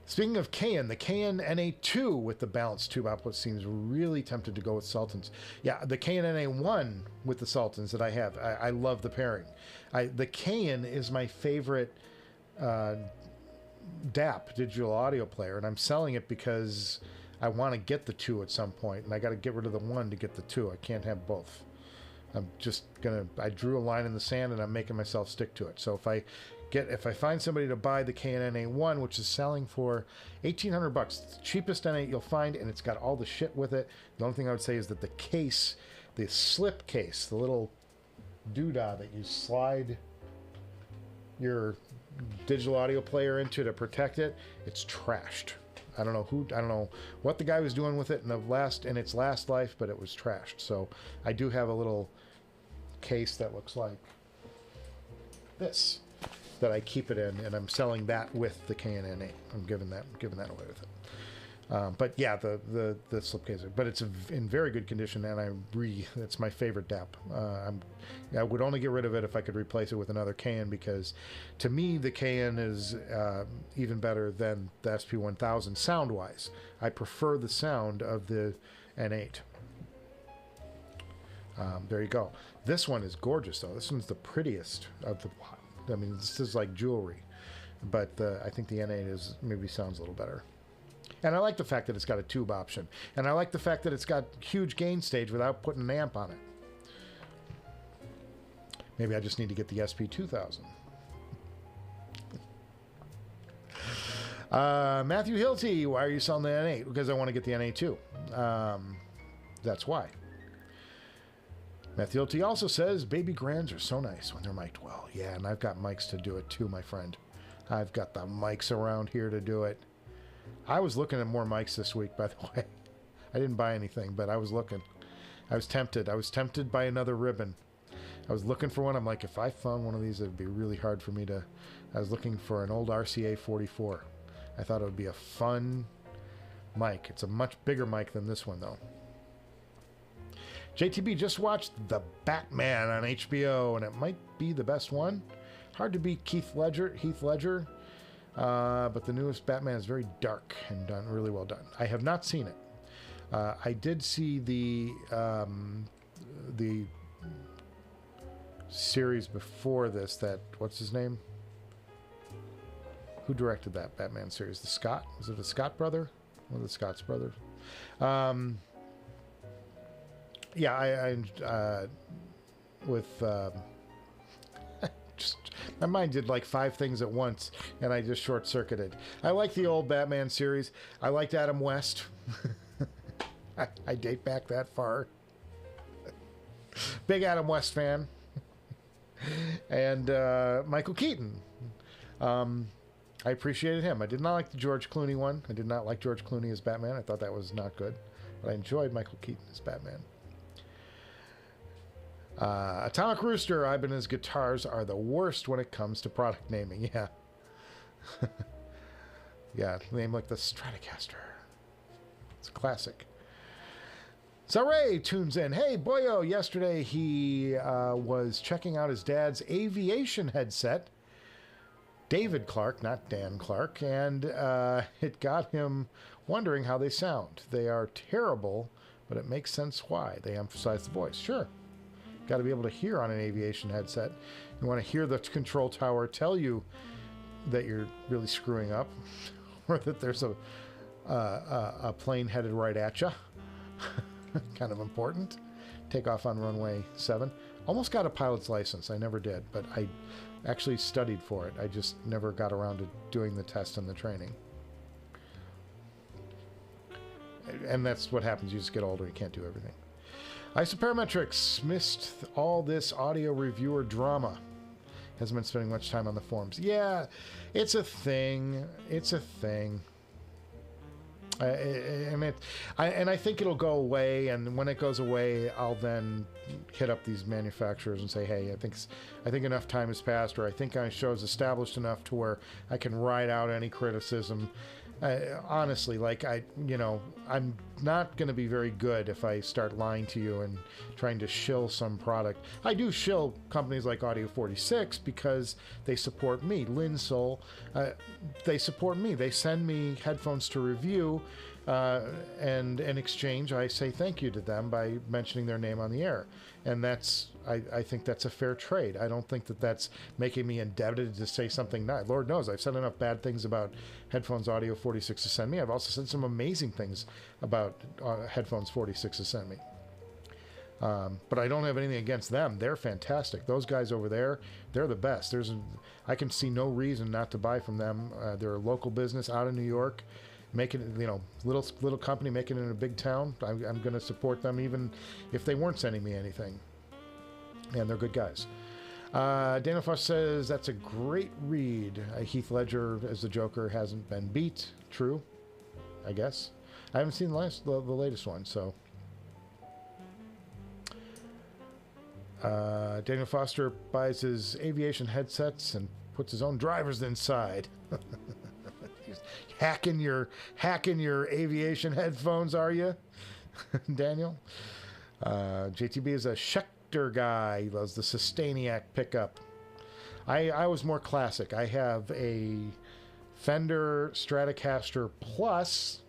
S1: Speaking of Cayin, the Cayin N8 2 with the balanced tube output seems really tempted to go with Sultans. Yeah, the Cayin N8 1 with the Sultans that I have, I love the pairing. The Cayin is my favorite DAP, digital audio player, and I'm selling it because I want to get the 2 at some point, and I got to get rid of the 1 to get the 2. I can't have both. I'm just gonna, I drew a line in the sand, and I'm making myself stick to it. So if I find somebody to buy the Cayin N8 1, which is selling for $1,800, it's the cheapest N8 you'll find, and it's got all the shit with it. The only thing I would say is that the case, the slip case, the little doodah that you slide your digital audio player into to protect it, it's trashed. I don't know what the guy was doing with it in its last life, but it was trashed. So I do have a little case that looks like this that I keep it in, and I'm selling that with the Cayin N8. I'm giving that away with it. But yeah, the slipcase, but it's in very good condition, and it's my favorite DAP. I would only get rid of it if I could replace it with another Cayin, because to me the Cayin is even better than the SP1000 sound-wise. I prefer the sound of the N8. There you go. This one is gorgeous, though. This one's the prettiest of the. I mean, this is like jewelry, but I think the N8 maybe sounds a little better. And I like the fact that it's got a tube option, and I like the fact that it's got huge gain stage without putting an amp on it. Maybe I just need to get the SP2000. Matthew Hilty, why are you selling the N8? Because I want to get the N8 too. That's why. Matthew Hilty also says, baby grands are so nice when they're mic'd well. Yeah, and I've got mics to do it too, my friend. I've got the mics around here to do it. I was looking at more mics this week, by the way. I didn't buy anything, but I was looking. I was tempted. I was tempted by another ribbon. I was looking for one. I'm like, if I found one of these, it would be really hard for me to... I was looking for an old RCA 44. I thought it would be a fun mic. It's a much bigger mic than this one, though. JTB just watched The Batman on HBO, and it might be the best one. Hard to beat Heath Ledger. but the newest Batman is very dark and done really well done. I have not seen it. I did see the series before this. That, what's his name? Who directed that Batman series? The Scott? Was it the Scott brother? One of the Scott's brothers. Yeah, I with just my mind did like 5 things at once, and I just short-circuited. I like the old Batman series. I liked Adam West. I date back that far. Big Adam West fan. And Michael Keaton. I appreciated him. I did not like the George Clooney one. I did not like George Clooney as Batman. I thought that was not good. But I enjoyed Michael Keaton as Batman. Atomic Rooster, Ibanez guitars are the worst when it comes to product naming. Yeah. Yeah, name like the Stratocaster. It's a classic. Saray tunes in. Hey, boyo, yesterday he was checking out his dad's aviation headset. David Clark, not Dan Clark, and it got him wondering how they sound. They are terrible, but it makes sense why. They emphasize the voice. Sure. Got to be able to hear on an aviation headset. You want to hear the control tower tell you that you're really screwing up, or that there's a plane headed right at you. Kind of important. Take off on runway 7. Almost got a pilot's license. I never did, but I actually studied for it. I just never got around to doing the test and the training. And that's what happens. You just get older. You can't do everything. Isoparametrics missed all this audio reviewer drama. Hasn't been spending much time on the forums. Yeah, it's a thing. It's a thing. And I think it'll go away, and when it goes away, I'll then hit up these manufacturers and say, hey, I think enough time has passed, or I think our show's established enough to where I can ride out any criticism. Honestly, like I'm not going to be very good if I start lying to you and trying to shill some product. I do shill companies like Audio 46 because they support me. Linsol, they support me. They send me headphones to review, and in exchange, I say thank you to them by mentioning their name on the air. And I think that's a fair trade. I don't think that that's making me indebted to say something nice. Lord knows I've said enough bad things about Headphones Audio 46 to send me. I've also said some amazing things about Headphones 46 to send me. But I don't have anything against them. They're fantastic. Those guys over there, they're the best. I can see no reason not to buy from them. They're a local business out of New York. Making it, little company making it in a big town. I'm going to support them even if they weren't sending me anything. And they're good guys. Daniel Foss says that's a great read. Heath Ledger as the Joker hasn't been beat. True, I guess. I haven't seen the latest one, so. Daniel Foster buys his aviation headsets and puts his own drivers inside. Hacking your aviation headphones, are you, Daniel? JTB is a Schecter guy. He loves the Sustainiac pickup. I was more classic. I have a Fender Stratocaster Plus,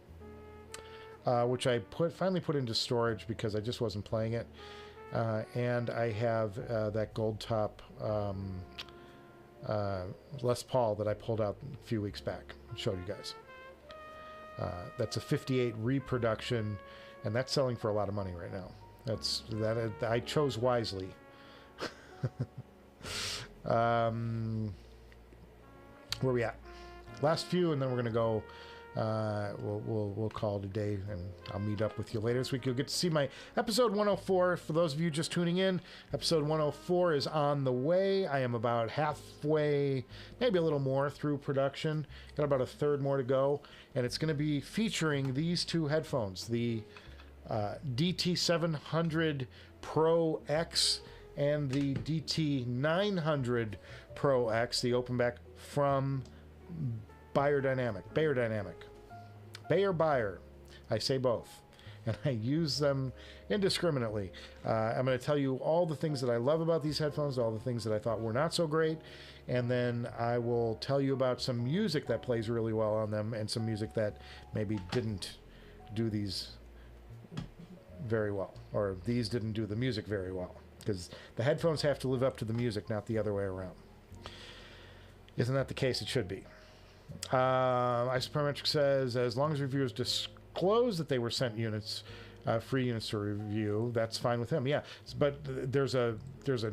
S1: which I finally put into storage because I just wasn't playing it. And I have that gold top Les Paul that I pulled out a few weeks back and showed you guys. That's a 58 reproduction, and that's selling for a lot of money right now. I chose wisely. Where we at? Last few, and then we're gonna go. We'll call it a day, and I'll meet up with you later this week. You'll get to see my episode 104. For those of you just tuning in, episode 104 is on the way. I am about halfway, maybe a little more through production. Got about a third more to go, and it's going to be featuring these two headphones, the DT700 Pro X and the DT900 Pro X, the open back from Bayer Dynamic. I say both. and I use them indiscriminately. I'm going to tell you all the things that I love about these headphones, all the things that I thought were not so great, and then I will tell you about some music that plays really well on them and some music that maybe didn't do these very well, or these didn't do the music very well, because the headphones have to live up to the music, not the other way around. Isn't that the case? It should be. Isoparametric says, as long as reviewers disclose that they were sent units, free units to review, that's fine with him. Yeah, but there's a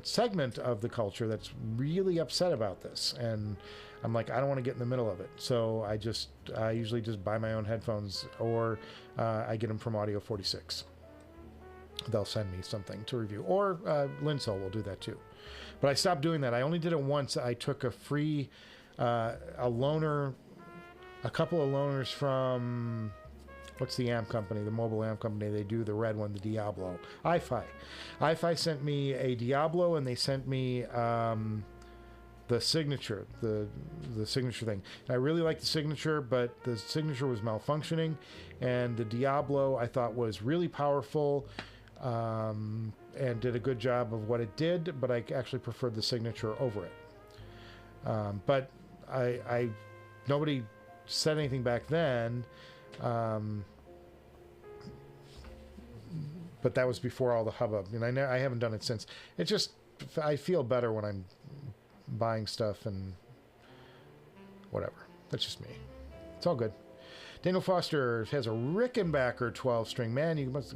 S1: segment of the culture that's really upset about this, and I'm like, I don't want to get in the middle of it. So I usually just buy my own headphones, or I get them from Audio 46. They'll send me something to review, or Linsol will do that too. But I stopped doing that. I only did it once. I took a free a couple of loaners from, what's the amp company, the mobile amp company? They do the red one, the Diablo. iFi. iFi sent me a Diablo, and they sent me the signature, the signature thing. And I really liked the signature, but the signature was malfunctioning, and the Diablo I thought was really powerful and did a good job of what it did, but I actually preferred the signature over it. But I nobody said anything back then, but that was before all the hubbub, and I haven't done it since. It just, I feel better when I'm buying stuff and whatever. That's just me. It's all good. Daniel Foster has a Rickenbacker 12-string. Man, you must.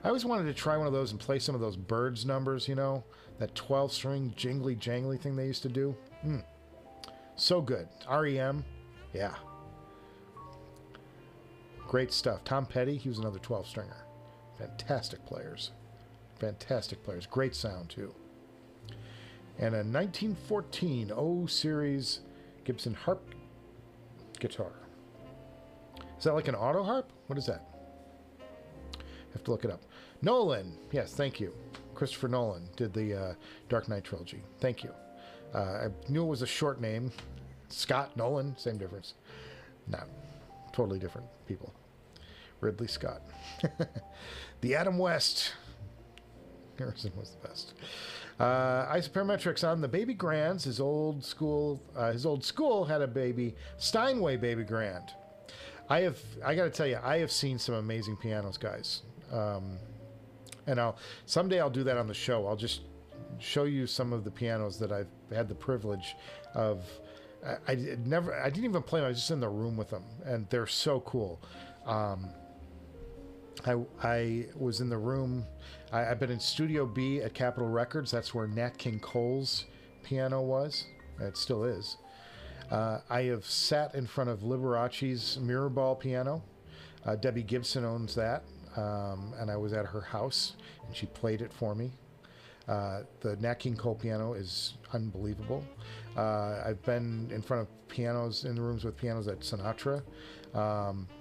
S1: I always wanted to try one of those and play some of those birds numbers, you know, that 12-string jingly jangly thing they used to do. So good. REM, yeah. Great stuff. Tom Petty, he was another 12-stringer. Fantastic players. Fantastic players. Great sound, too. And a 1914 O Series Gibson harp guitar. Is that like an auto harp? What is that? Have to look it up. Nolan. Yes, thank you. Christopher Nolan did the Dark Knight trilogy. Thank you. I knew it was a short name. Scott Nolan, same difference. No, totally different people. Ridley Scott. The Adam West. Harrison was the best. Isoparametrics on the Baby Grands. His old school had a baby Steinway Baby Grand. I got to tell you, I have seen some amazing pianos, guys. And someday I'll do that on the show. I'll just show you some of the pianos that I've had the privilege of. I didn't even play them. I was just in the room with them, and they're so cool. I was in the room. I've been in Studio B at Capitol Records. That's where Nat King Cole's piano was. It still is. I have sat in front of Liberace's Mirrorball piano. Debbie Gibson owns that, and I was at her house, and she played it for me. The Nat King Cole piano is unbelievable. I've been in front of pianos, in the rooms with pianos at Sinatra.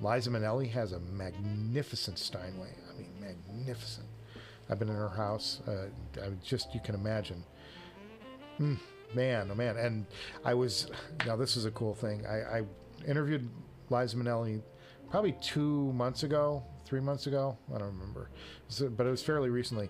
S1: Liza Minnelli has a magnificent Steinway. I mean, magnificent. I've been in her house. You can imagine. Man, oh man. And now this is a cool thing. I interviewed Liza Minnelli probably 2 months ago, 3 months ago. I don't remember. But it was fairly recently.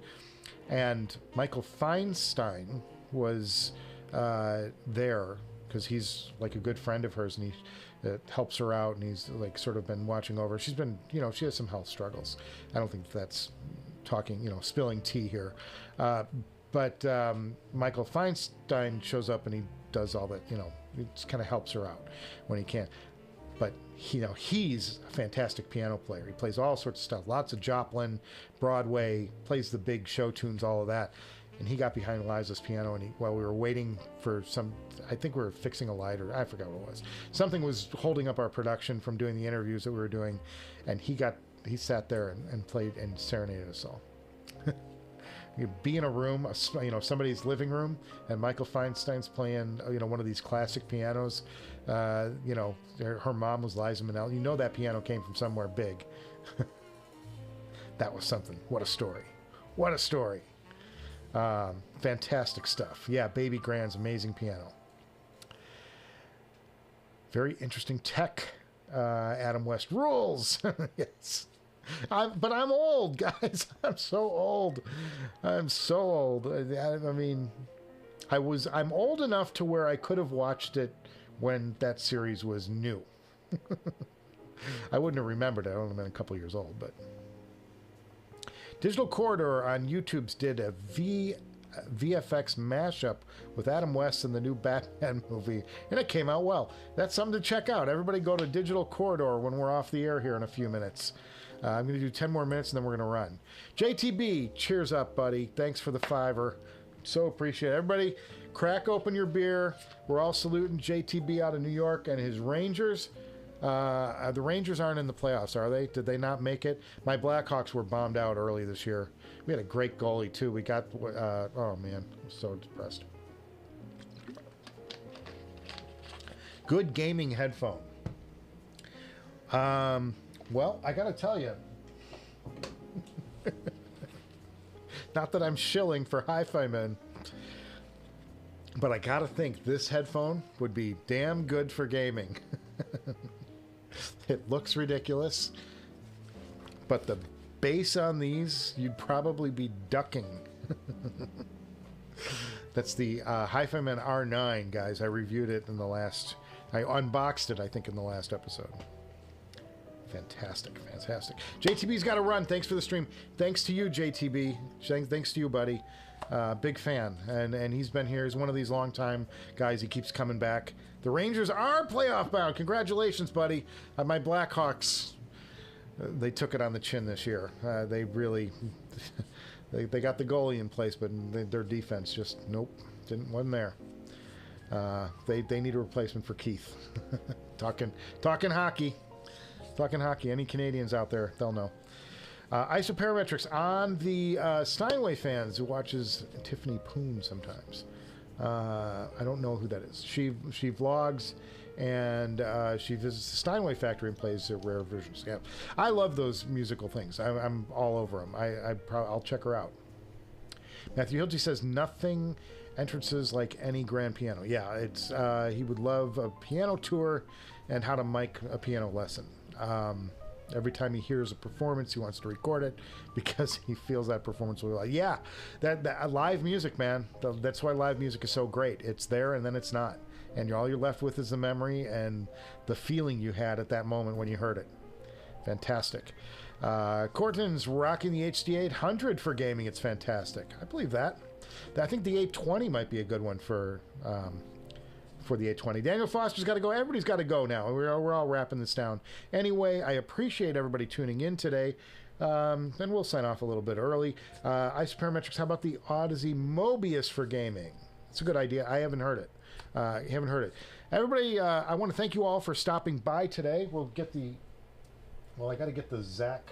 S1: And Michael Feinstein was there because he's like a good friend of hers, and he helps her out, and he's like sort of been watching over. She's been, she has some health struggles. I don't think that's talking, spilling tea here. But Michael Feinstein shows up and he does all that, he just kind of helps her out when he can. But he's a fantastic piano player. He plays all sorts of stuff, lots of Joplin, Broadway, plays the big show tunes, all of that. And he got behind Liza's piano, and while we were waiting for I think we were fixing a light, or I forgot what it was. Something was holding up our production from doing the interviews that we were doing, and he sat there and played and serenaded us all. You be in a room, somebody's living room, and Michael Feinstein's playing, one of these classic pianos. Her mom was Liza Minnelli. That piano came from somewhere big. That was something. What a story. What a story. Fantastic stuff. Yeah, Baby Grand's amazing piano. Very interesting tech. Adam West rules. Yes. But I'm old, guys. I'm so old. I'm so old. I mean, I'm old enough to where I could have watched it when that series was new. I wouldn't have remembered it. I would have been a couple years old, but Digital Corridor on YouTube's did a VFX mashup with Adam West and the new Batman movie, and it came out well. That's something to check out. Everybody go to Digital Corridor when we're off the air here in a few minutes. I'm going to do 10 more minutes and then we're going to run. JTB, cheers up, buddy. Thanks for the $5. So appreciate it. Everybody, crack open your beer. We're all saluting JTB out of New York and his Rangers. The Rangers aren't in the playoffs, are they? Did they not make it? My Blackhawks were bombed out early this year. We had a great goalie, too. We got, oh man, I'm so depressed. Good gaming headphone. Well, I gotta tell you, not that I'm shilling for Hifiman, but I gotta think this headphone would be damn good for gaming. It looks ridiculous, but the bass on these, you'd probably be ducking. That's the Hifiman R9, guys. I reviewed it in the last, I unboxed it, I think, in the last episode. Fantastic, fantastic. JTB's got to run. Thanks for the stream. Thanks to you, JTB. Thanks to you, buddy. Big fan. And he's been here. He's one of these long-time guys. He keeps coming back. The Rangers are playoff bound. Congratulations, buddy. My Blackhawks, they took it on the chin this year. They really, they got the goalie in place, but their defense just, nope, wasn't there. They need a replacement for Keith. Talking hockey. Talking hockey. Any Canadians out there, they'll know. Isoparametrics on the Steinway fans who watches Tiffany Poon sometimes. I don't know who that is. She vlogs and she visits the Steinway factory and plays the rare versions. Yeah, I love those musical things. I'm all over them. I'll check her out. Matthew Hilty says nothing entrances like any grand piano. Yeah, it's he would love a piano tour and how to mic a piano lesson. Every time he hears a performance, he wants to record it because he feels that performance will be like, yeah, that live music, man. That's why live music is so great. It's there and then it's not. And all you're left with is the memory and the feeling you had at that moment when you heard it. Fantastic. Corton's rocking the HD 800 for gaming. It's fantastic. I believe that. I think the 820 might be a good one for the 820. Daniel Foster's got to go. Everybody's got to go now. We're all wrapping this down. Anyway, I appreciate everybody tuning in today. And we'll sign off a little bit early. Isoparametrics, how about the Audeze Mobius for gaming? It's a good idea. I haven't heard it. Everybody, I want to thank you all for stopping by today. We'll get the... Well, I got to get the Zach...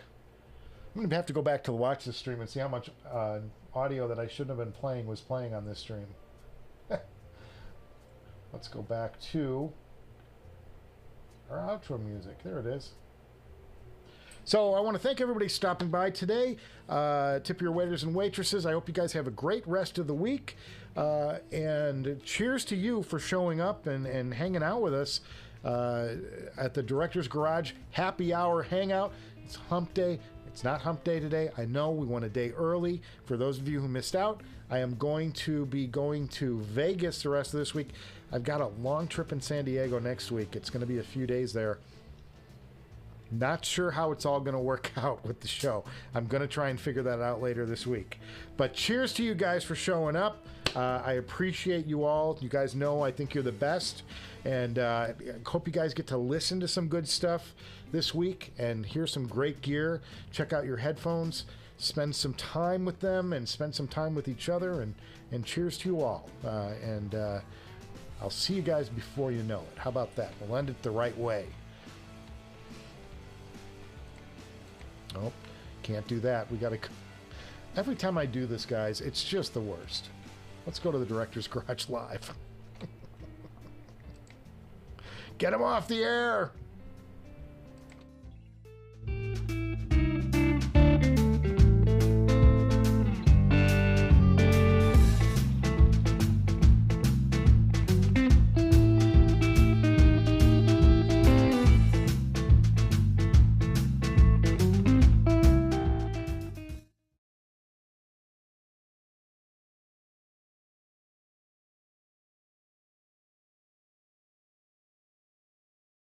S1: I'm going to have to go back to watch this stream and see how much audio that I shouldn't have been playing was playing on this stream. Let's go back to our outro music. There it is. So I want to thank everybody stopping by today. Tip your waiters and waitresses. I hope you guys have a great rest of the week. And cheers to you for showing up and hanging out with us at the Director's Garage Happy Hour Hangout. It's Hump Day. It's not Hump Day today. I know we went a day early. For those of you who missed out, I am going to be going to Vegas the rest of this week. I've got a long trip in San Diego next week. It's going to be a few days there. Not sure how it's all going to work out with the show. I'm going to try and figure that out later this week. But cheers to you guys for showing up. I appreciate you all. You guys know I think you're the best. And I hope you guys get to listen to some good stuff this week and hear some great gear. Check out your headphones. Spend some time with them and spend some time with each other. And cheers to you all. I'll see you guys before you know it. How about that? We'll end it the right way. Nope, can't do that. We got to... Every time I do this, guys, it's just the worst. Let's go to the Director's Garage Live. Get him off the air!